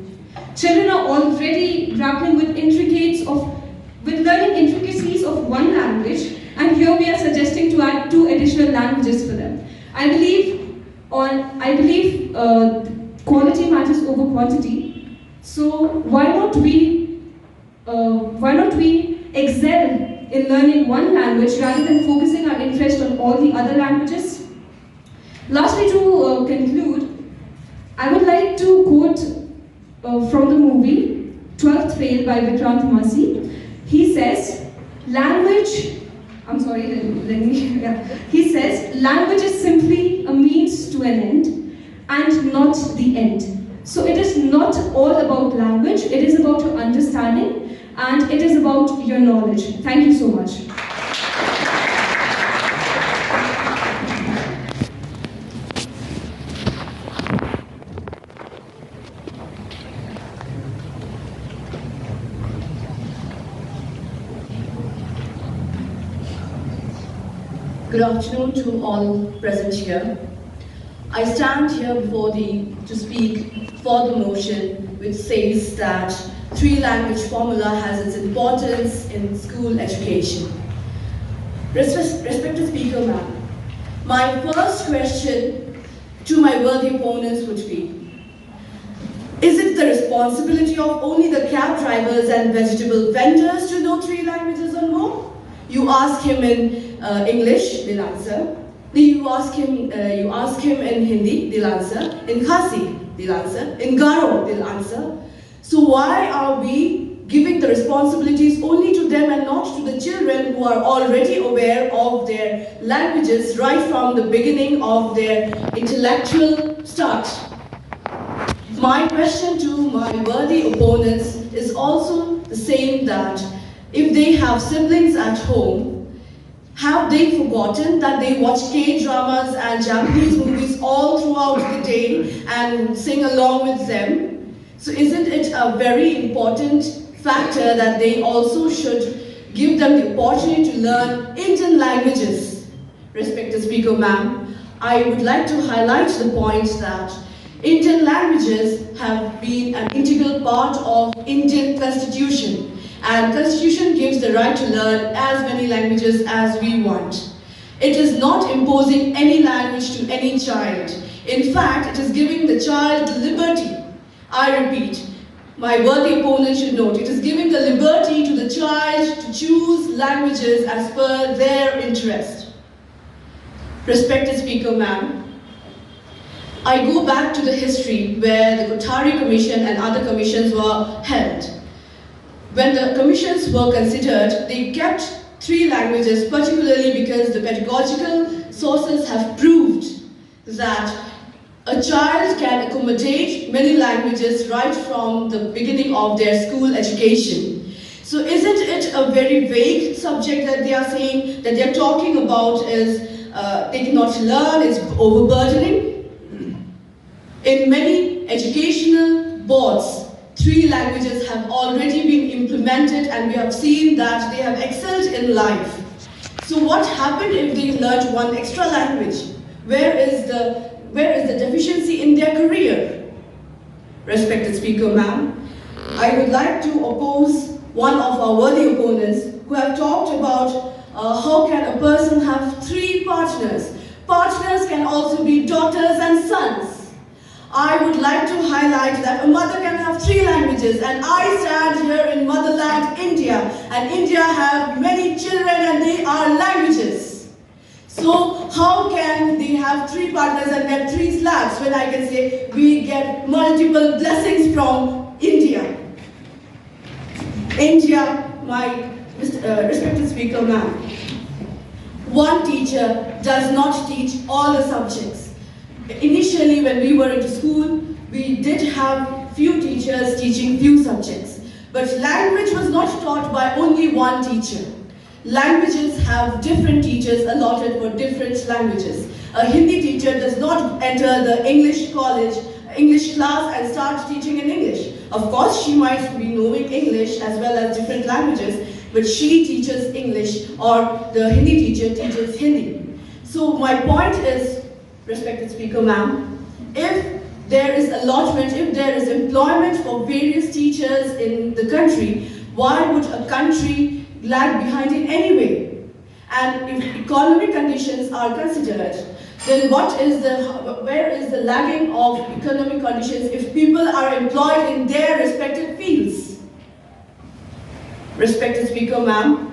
Children are already grappling with learning intricacies of one language, and here we are suggesting to add 2 additional languages for them. I believe quality matters over quantity. So why not we excel in learning one language rather than focusing our interest on all the other languages? Lastly, to conclude, I would like to quote from the movie 12th Fail by Vikrant Massey. He says, He says, language is simply a means to an end and not the end. So it is not all about language, it is about your understanding and it is about your knowledge. Thank you so much. Good afternoon to all present here. I stand here before thee to speak for the motion which says that 3-language formula has its importance in school education. Respected Speaker Ma'am, my first question to my worthy opponents would be, is it the responsibility of only the cab drivers and vegetable vendors to know 3 languages or more? You ask him in English, they'll answer. You ask him in Hindi, they'll answer. In Khasi, they'll answer. In Garo, they'll answer. So why are we giving the responsibilities only to them and not to the children who are already aware of their languages right from the beginning of their intellectual start? My question to my worthy opponents is also the same, that if they have siblings at home, have they forgotten that they watch K-dramas and Japanese movies all throughout the day and sing along with them? So isn't it a very important factor that they also should give them the opportunity to learn Indian languages? Respected Speaker Ma'am, I would like to highlight the point that Indian languages have been an integral part of Indian Constitution. And Constitution gives the right to learn as many languages as we want. It is not imposing any language to any child. In fact, it is giving the child the liberty. I repeat, my worthy opponent should note, it is giving the liberty to the child to choose languages as per their interest. Respected Speaker Ma'am, I go back to the history where the Kothari Commission and other commissions were held. When the commissions were considered, they kept 3 languages, particularly because the pedagogical sources have proved that a child can accommodate many languages right from the beginning of their school education. So isn't it a very vague subject that they are saying, that they are talking about is they cannot learn, it's overburdening? In many educational boards, 3 languages have already been implemented and we have seen that they have excelled in life. So what happened if they learned 1 extra language? Where is the deficiency in their career? Respected Speaker Ma'am, I would like to oppose one of our worthy opponents who have talked about how can a person have three partners? Partners can also be daughters and sons. I would like to highlight that a mother can have three languages, and I stand here in motherland India, and India have many children and they are languages. So how can they have three partners and get three slabs when I can say we get multiple blessings from India? India, my respected speaker ma'am, one teacher does not teach all the subjects. Initially, when we were into school, we did have few teachers teaching few subjects. But language was not taught by only one teacher. Languages have different teachers allotted for different languages. A Hindi teacher does not enter the English class and start teaching in English. Of course, she might be knowing English as well as different languages, but she teaches English, or the Hindi teacher teaches Hindi. So my point is, respected speaker ma'am, if there is allotment, if there is employment for various teachers in the country, why would a country lag behind in any way? And if economic conditions are considered, then where is the lagging of economic conditions if people are employed in their respective fields? Respected speaker ma'am,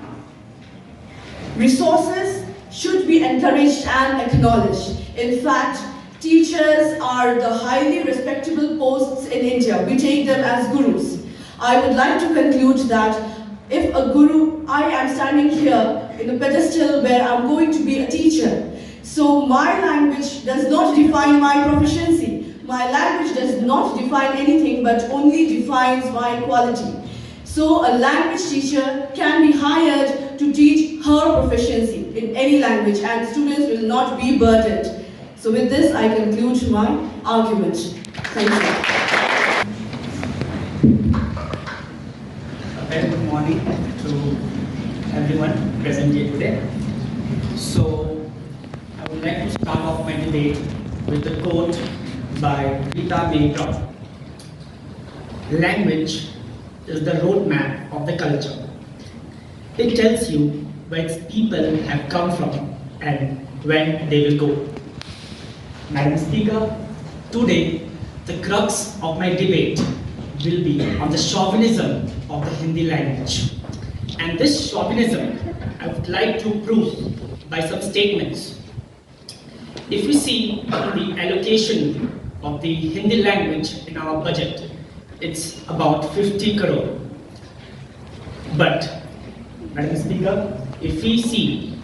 resources should be encouraged and acknowledged. In fact, teachers are the highly respectable posts in India. We take them as gurus. I would like to conclude that if a guru, I am standing here in a pedestal where I'm going to be a teacher. So my language does not define my proficiency. My language does not define anything but only defines my quality. So a language teacher can be hired to teach her proficiency in any language, and students will not be burdened. So with this, I conclude my argument. Thank you. A very good morning to everyone present here today. So I would like to start off my debate with a quote by Rita Maycroft. Language is the roadmap of the culture. It tells you where its people have come from and when they will go. Madam Speaker, today the crux of my debate will be on the chauvinism of the Hindi language. And this chauvinism I would like to prove by some statements. If we see the allocation of the Hindi language in our budget, it's about 50 crore. But, Madam Speaker, if we see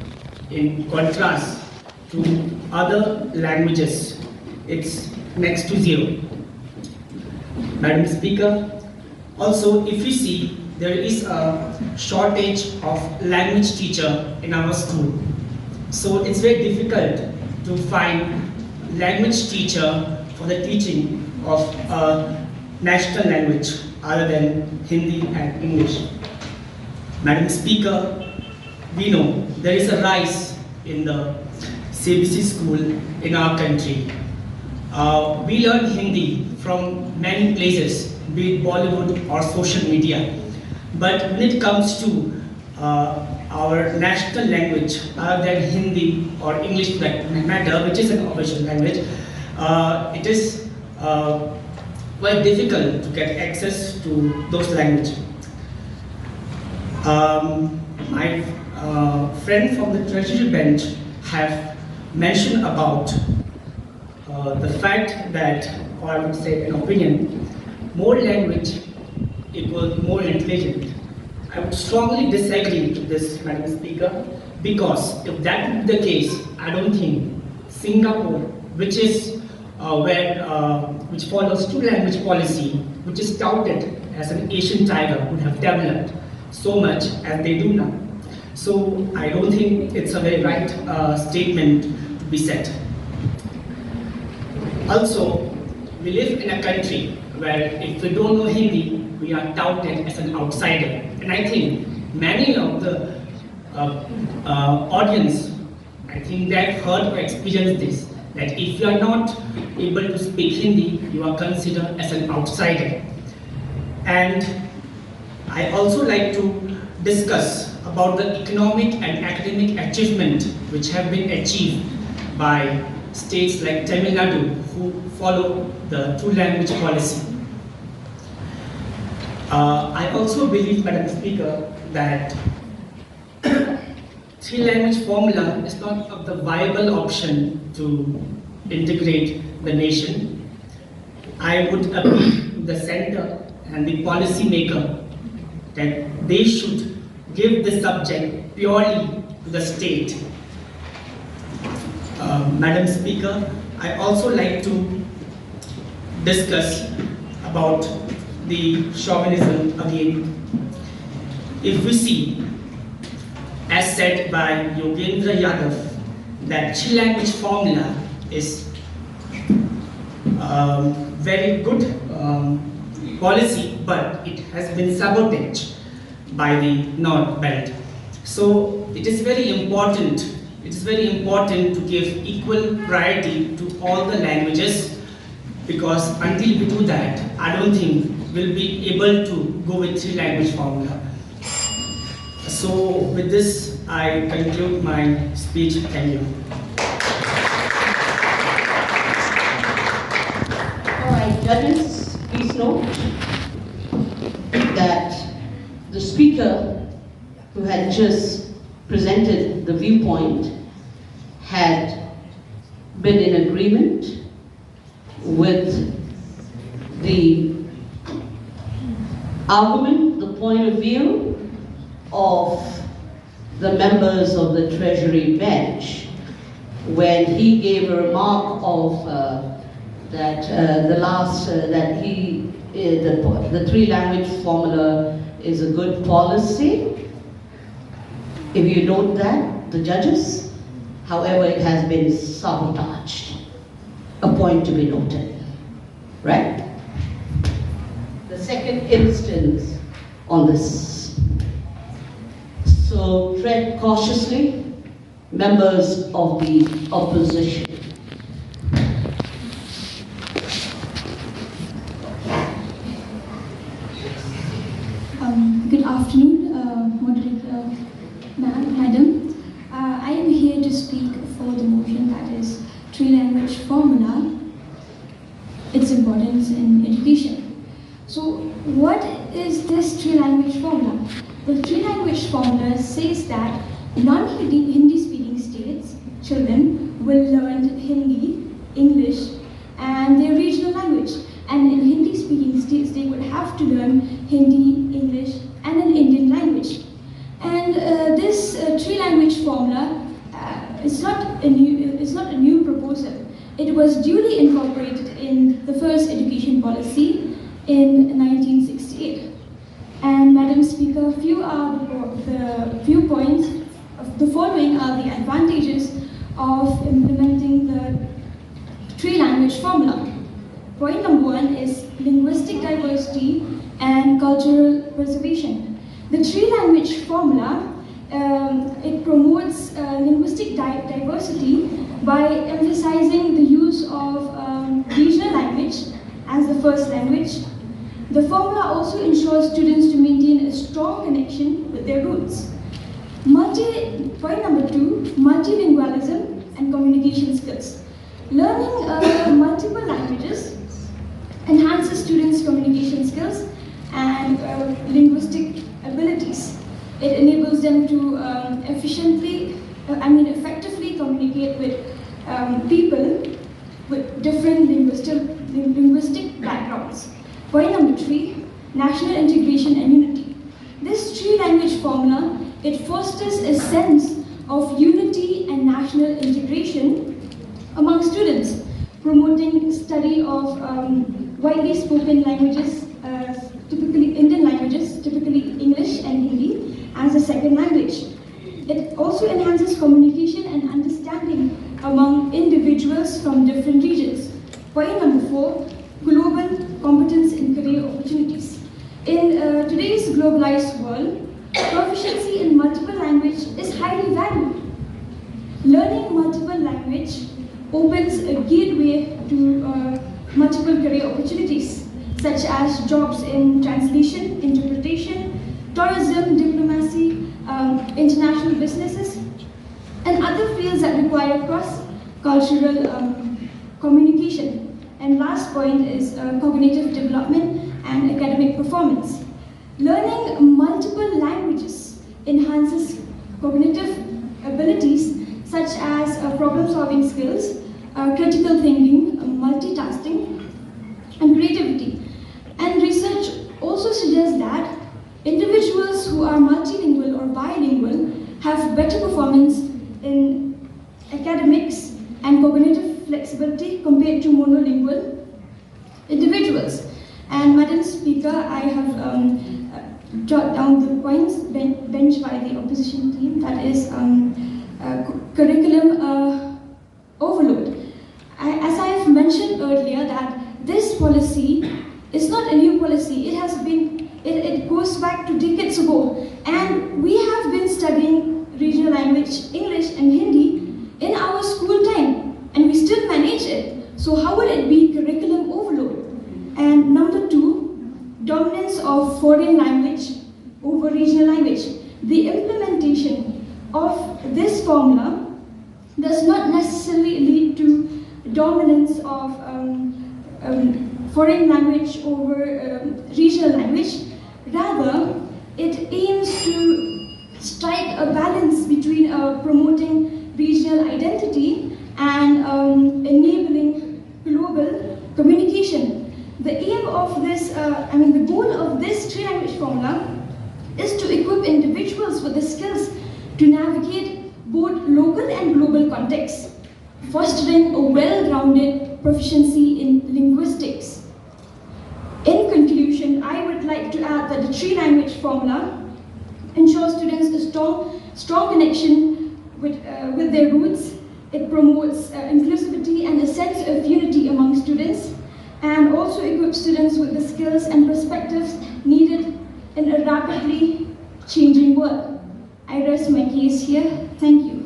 in contrast to other languages, it's next to zero. Madam Speaker, also if we see there is a shortage of language teacher in our school. So it's very difficult to find language teacher for the teaching of a national language other than Hindi and English. Madam Speaker, we know there is a rise in the CBC school in our country. We learn Hindi from many places, be it Bollywood or social media. But when it comes to our national language, other than Hindi or English for that matter, which is an official language, it is quite difficult to get access to those languages. My friend from the Treasury bench have mentioned about the fact that, or I would say an opinion, more language equals more intelligent. I would strongly disagree to this, Madam Speaker, because if that would be the case, I don't think Singapore, which is which follows two-language policy, which is touted as an Asian tiger, would have developed so much as they do now. So I don't think it's a very right statement to be said. Also, we live in a country where if we don't know Hindi, we are touted as an outsider. And I think many of the audience, I think they have heard or experienced this, that if you are not able to speak Hindi, you are considered as an outsider. And I also like to discuss about the economic and academic achievement which have been achieved by states like Tamil Nadu who follow the two language policy. I also believe, Madam Speaker, that three language formula is not the viable option to integrate the nation. I would appeal to the center and the policy maker that they should give the subject purely to the state. Madam Speaker, I also like to discuss about the chauvinism again. If we see, as said by Yogendra Yadav, that three language formula is very good policy, but it has been sabotaged by the North Belt. So it is very important to give equal priority to all the languages, because until we do that, I don't think we'll be able to go with three language formula. So with this, I conclude my speech. Thank you. All right, judges, please note that the speaker who had just presented the viewpoint had been in agreement with the argument, the point of view of the members of the Treasury bench when he gave a remark of that the three language formula is a good policy. If you note that, the judges, however, it has been sabotaged. A point to be noted, right? The second instance on this. So tread cautiously, members of the opposition. Good afternoon, moderator, madam. I am here to speak for the motion that is three language formula, its importance in education. So what is this three language formula? The three language formula says that non-Hindi speaking states, children will learn Hindi, English and their regional language. And in Hindi speaking states, they would have to learn Hindi, English and an Indian language. And this three language formula is not a new proposal. It was duly incorporated in the first education policy in 1968. And Madam Speaker, the following are the advantages of implementing the three language formula. Point number one is linguistic diversity and cultural preservation. The three language formula, it promotes linguistic diversity by emphasizing the use of regional language as the first language. The formula also ensures students to maintain a strong connection with their roots. Point number two, multilingualism and communication skills. Learning multiple languages enhances students' communication skills and linguistic abilities. It enables them to effectively communicate with people with different linguistic backgrounds. Point number three, national integration and unity. This three language formula, it fosters a sense of unity and national integration among students, promoting study of widely spoken languages, typically Indian languages, typically English and Hindi, as a second language. It also enhances communication and understanding among individuals from different regions. Point number four, global competence in career opportunities. In today's globalized world, proficiency in multiple language is highly valued. Learning multiple language opens a gateway to multiple career opportunities, such as jobs in translation, interpretation, tourism, diplomacy, international businesses, and other fields that require cross-cultural communication. And last point is cognitive development and academic performance. Learning multiple languages enhances cognitive abilities such as problem-solving skills, critical thinking, multitasking, and creativity. And research also suggests that individuals who are multilingual or bilingual have better performance in academics and cognitive flexibility compared to monolingual individuals. And Madam Speaker, I have jotted down the points benched by the opposition team, that is curriculum overload. As I have mentioned earlier, that this policy is not a new policy. It goes back to decades ago, and we have been studying regional language, English and Hindi, in our school time, and we still manage it. So how would it be curriculum overload? And number two, dominance of foreign language over regional language. The implementation of this formula does not necessarily lead to dominance of foreign language over regional language. Rather, it aims to strike a balance between promoting regional identity and enabling global communication. The aim of this, the goal of this three-language formula is to equip individuals with the skills to navigate both local and global contexts, fostering a well-rounded proficiency in linguistics. In conclusion, I would like to add that the three-language formula ensures students a strong connection with their roots. It promotes inclusivity and a sense of unity among students, and also equips students with the skills and perspectives needed in a rapidly changing world. I rest my case here. Thank you.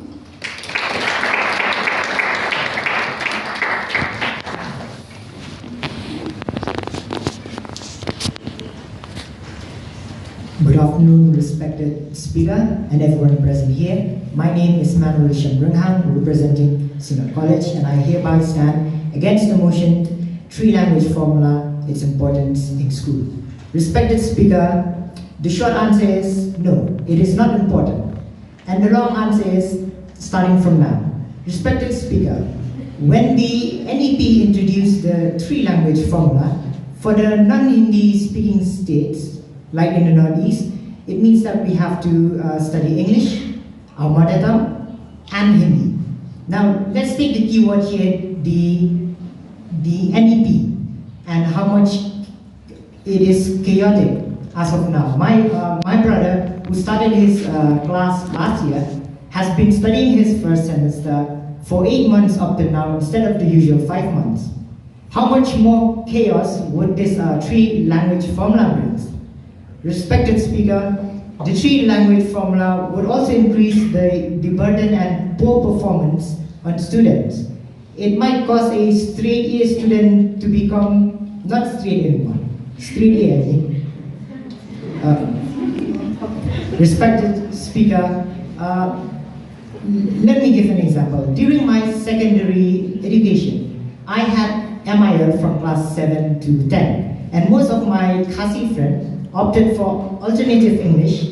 Good afternoon, respected Speaker and everyone present here. My name is Manuel Shembrunghang, representing Synod College, and I hereby stand against the motion, three-language formula, its importance in school. Respected Speaker, the short answer is no, it is not important. And the long answer is starting from now. Respected Speaker, when the NEP introduced the three-language formula for the non-Hindi speaking states, like in the Northeast, it means that we have to study English, our mother tongue, and Hindi. Now, let's take the keyword here, the NEP, and how much it is chaotic as of now. My brother, who started his class last year, has been studying his first semester for 8 months up to now instead of the usual 5 months. How much more chaos would this three-language formula bring? Respected Speaker, the three-language formula would also increase the burden and poor performance on students. It might cause a straight A student to become not straight anymore, straight A, I think. Respected Speaker, let me give an example. During my secondary education, I had MIL from class 7 to 10, and most of my Khasi friends opted for alternative English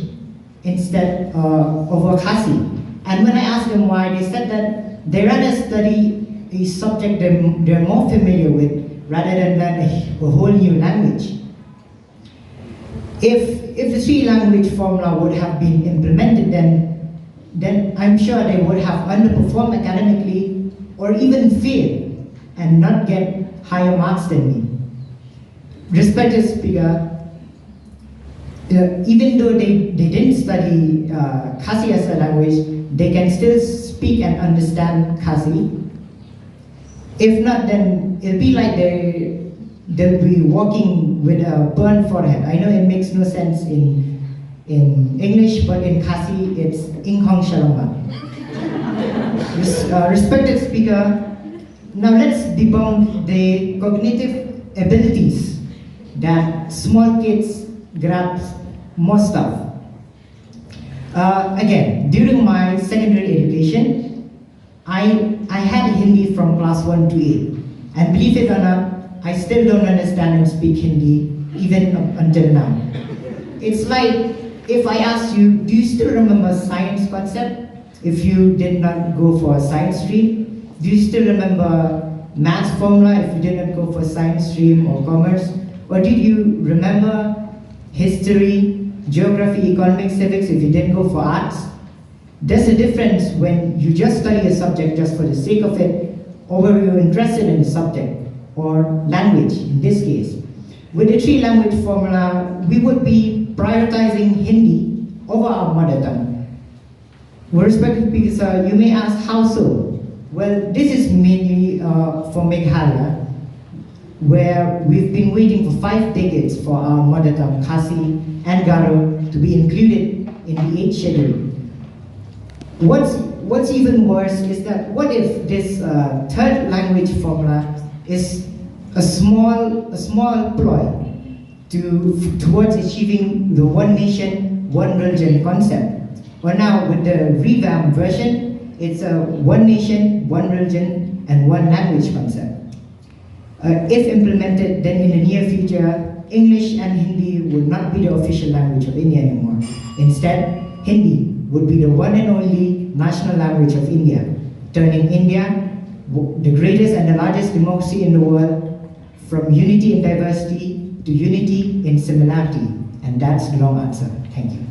instead over Khasi. And when I asked them why, they said that they rather study a subject they're more familiar with rather than learn a whole new language. If the three-language formula would have been implemented, then I'm sure they would have underperformed academically or even failed and not get higher marks than me. Respected Speaker, even though they didn't study Khasi as a language, they can still speak and understand Khasi. If not, then it'll be like they'll be walking with a burned forehead. I know it makes no sense in English, but in Khasi, it's Inghong Shalomba. Respected Speaker, now let's debunk the cognitive abilities that small kids grasp more stuff. Again, during my secondary education, I had Hindi from class 1 to 8. And believe it or not, I still don't understand and speak Hindi even up until now. It's like if I ask you, do you still remember science concept? If you did not go for a science stream, do you still remember maths formula if you did not go for science stream or commerce? Or did you remember history, geography, economics, civics if you didn't go for arts? There's a difference when you just study a subject just for the sake of it, or where you're interested in the subject, or language in this case. With the 3-language formula, we would be prioritizing Hindi over our mother tongue. With respect to speakers, you may ask, how so? Well, this is mainly for Meghalaya, where we've been waiting for 5 decades for our mother tongue, Khasi and Garo, to be included in the 8th schedule. What's even worse is that what if this 3rd language formula is a small ploy towards achieving the one nation, one religion concept? Well, now with the revamped version, it's a one nation, one religion, and one language concept. If implemented, then in the near future, English and Hindi would not be the official language of India anymore. Instead, Hindi would be the one and only national language of India, turning India, the greatest and the largest democracy in the world, from unity in diversity to unity in similarity. And that's the long answer. Thank you.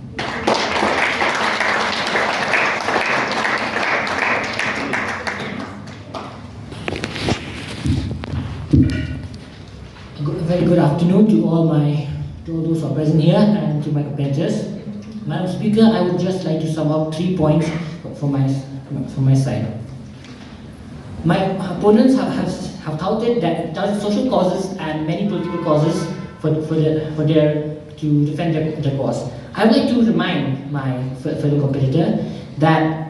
A very good afternoon to all those who are present here and to my competitors. Madam Speaker, I would just like to sum up 3 points from my side. My opponents have touted that social causes and many political causes to defend their cause. I would like to remind my fellow competitor that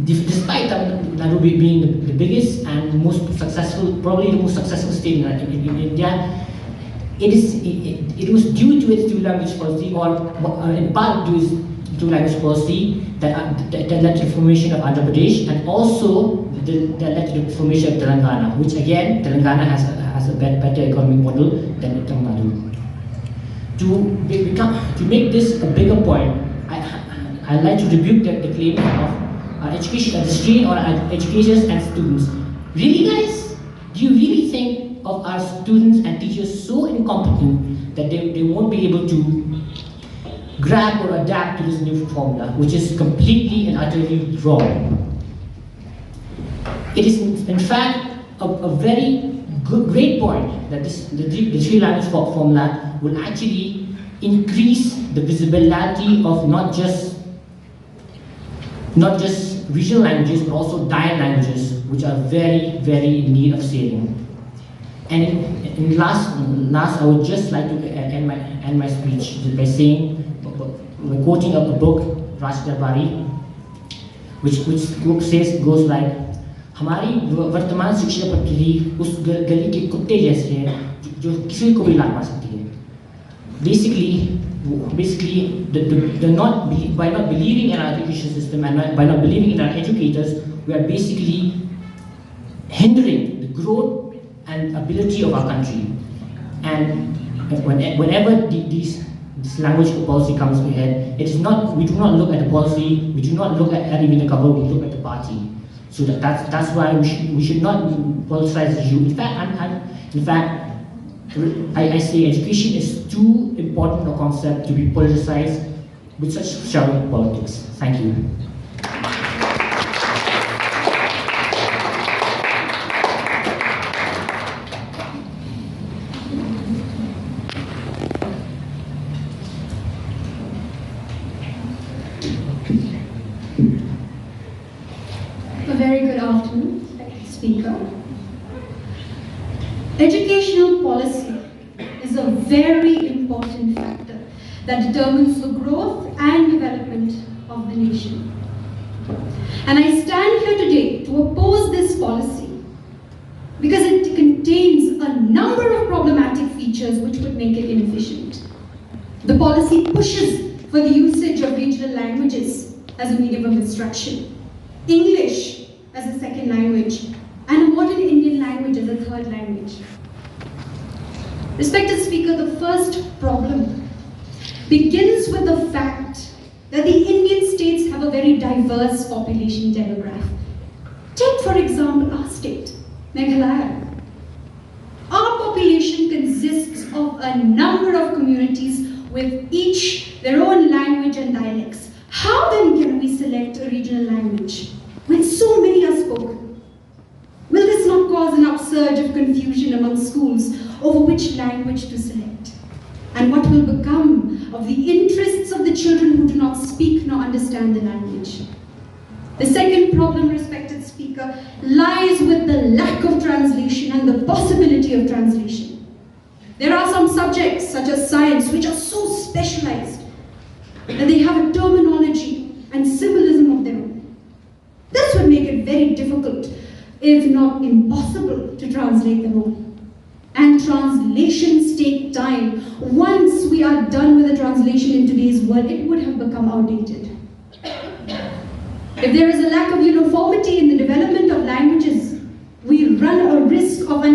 despite Tamil Nadu being the biggest and most successful, probably the most successful state in India, it was due to its 2-language policy, or in part due to its 2-language policy, that led to the formation of Andhra Pradesh, and also that led to the formation of Telangana, which again, Telangana has a better economic model than Tamil Nadu. To make this a bigger point, I'd like to rebuke the claim of education as a strain on our educators and students. Really, guys? Do you really think of our students and teachers so incompetent that they won't be able to grab or adapt to this new formula, which is completely and utterly wrong? It is in fact a very great point that the 3-language formula will actually increase the visibility of not just regional languages, but also dialect languages, which are very, very in need of saving. And in last, I would just like to end my speech by saying, by quoting a book, Raj Darbari, which goes like, हमारी वर्तमान शिक्षा पद्धति उस गली के कुत्ते जैसे है जो किसी को भी लात मार सकती है. Basically, by not believing in our education system and by not believing in our educators, we are basically hindering the growth and ability of our country. And whenever this language policy comes ahead, we do not look at the policy, we do not look at even the government, we look at the party. So that's why we should not politicize the issue. In fact, I say education is too important a concept to be politicized with such shallow politics. Thank you. A very good afternoon, Speaker. Educational policy is a very important factor that determines the growth and development of the nation. And I stand here today to oppose this policy because it contains a number of problematic features which would make it inefficient. The policy pushes for the usage of regional languages as a medium of instruction, English as a second language, and a modern Indian language as a third language. Respected Speaker, the first problem begins with the fact that the Indian states have a very diverse population demographic. Take, for example, our state, Meghalaya. Our population consists of a number of communities with each their own language and dialects. How then can we select a regional language when so many are spoken? Will this not cause an upsurge of confusion among schools over which language to select? And what will become of the interests of the children who do not speak nor understand the language? The second problem, respected Speaker, lies with the lack of translation and the possibility of translation. There are some subjects, such as science, which are so specialized that they have a terminology and symbolism of their own. This would make it very difficult, if not impossible, to translate them all. And translations take time. Once we are done with a translation in today's world, it would have become outdated. If there is a lack of uniformity in the development of languages, we run a risk of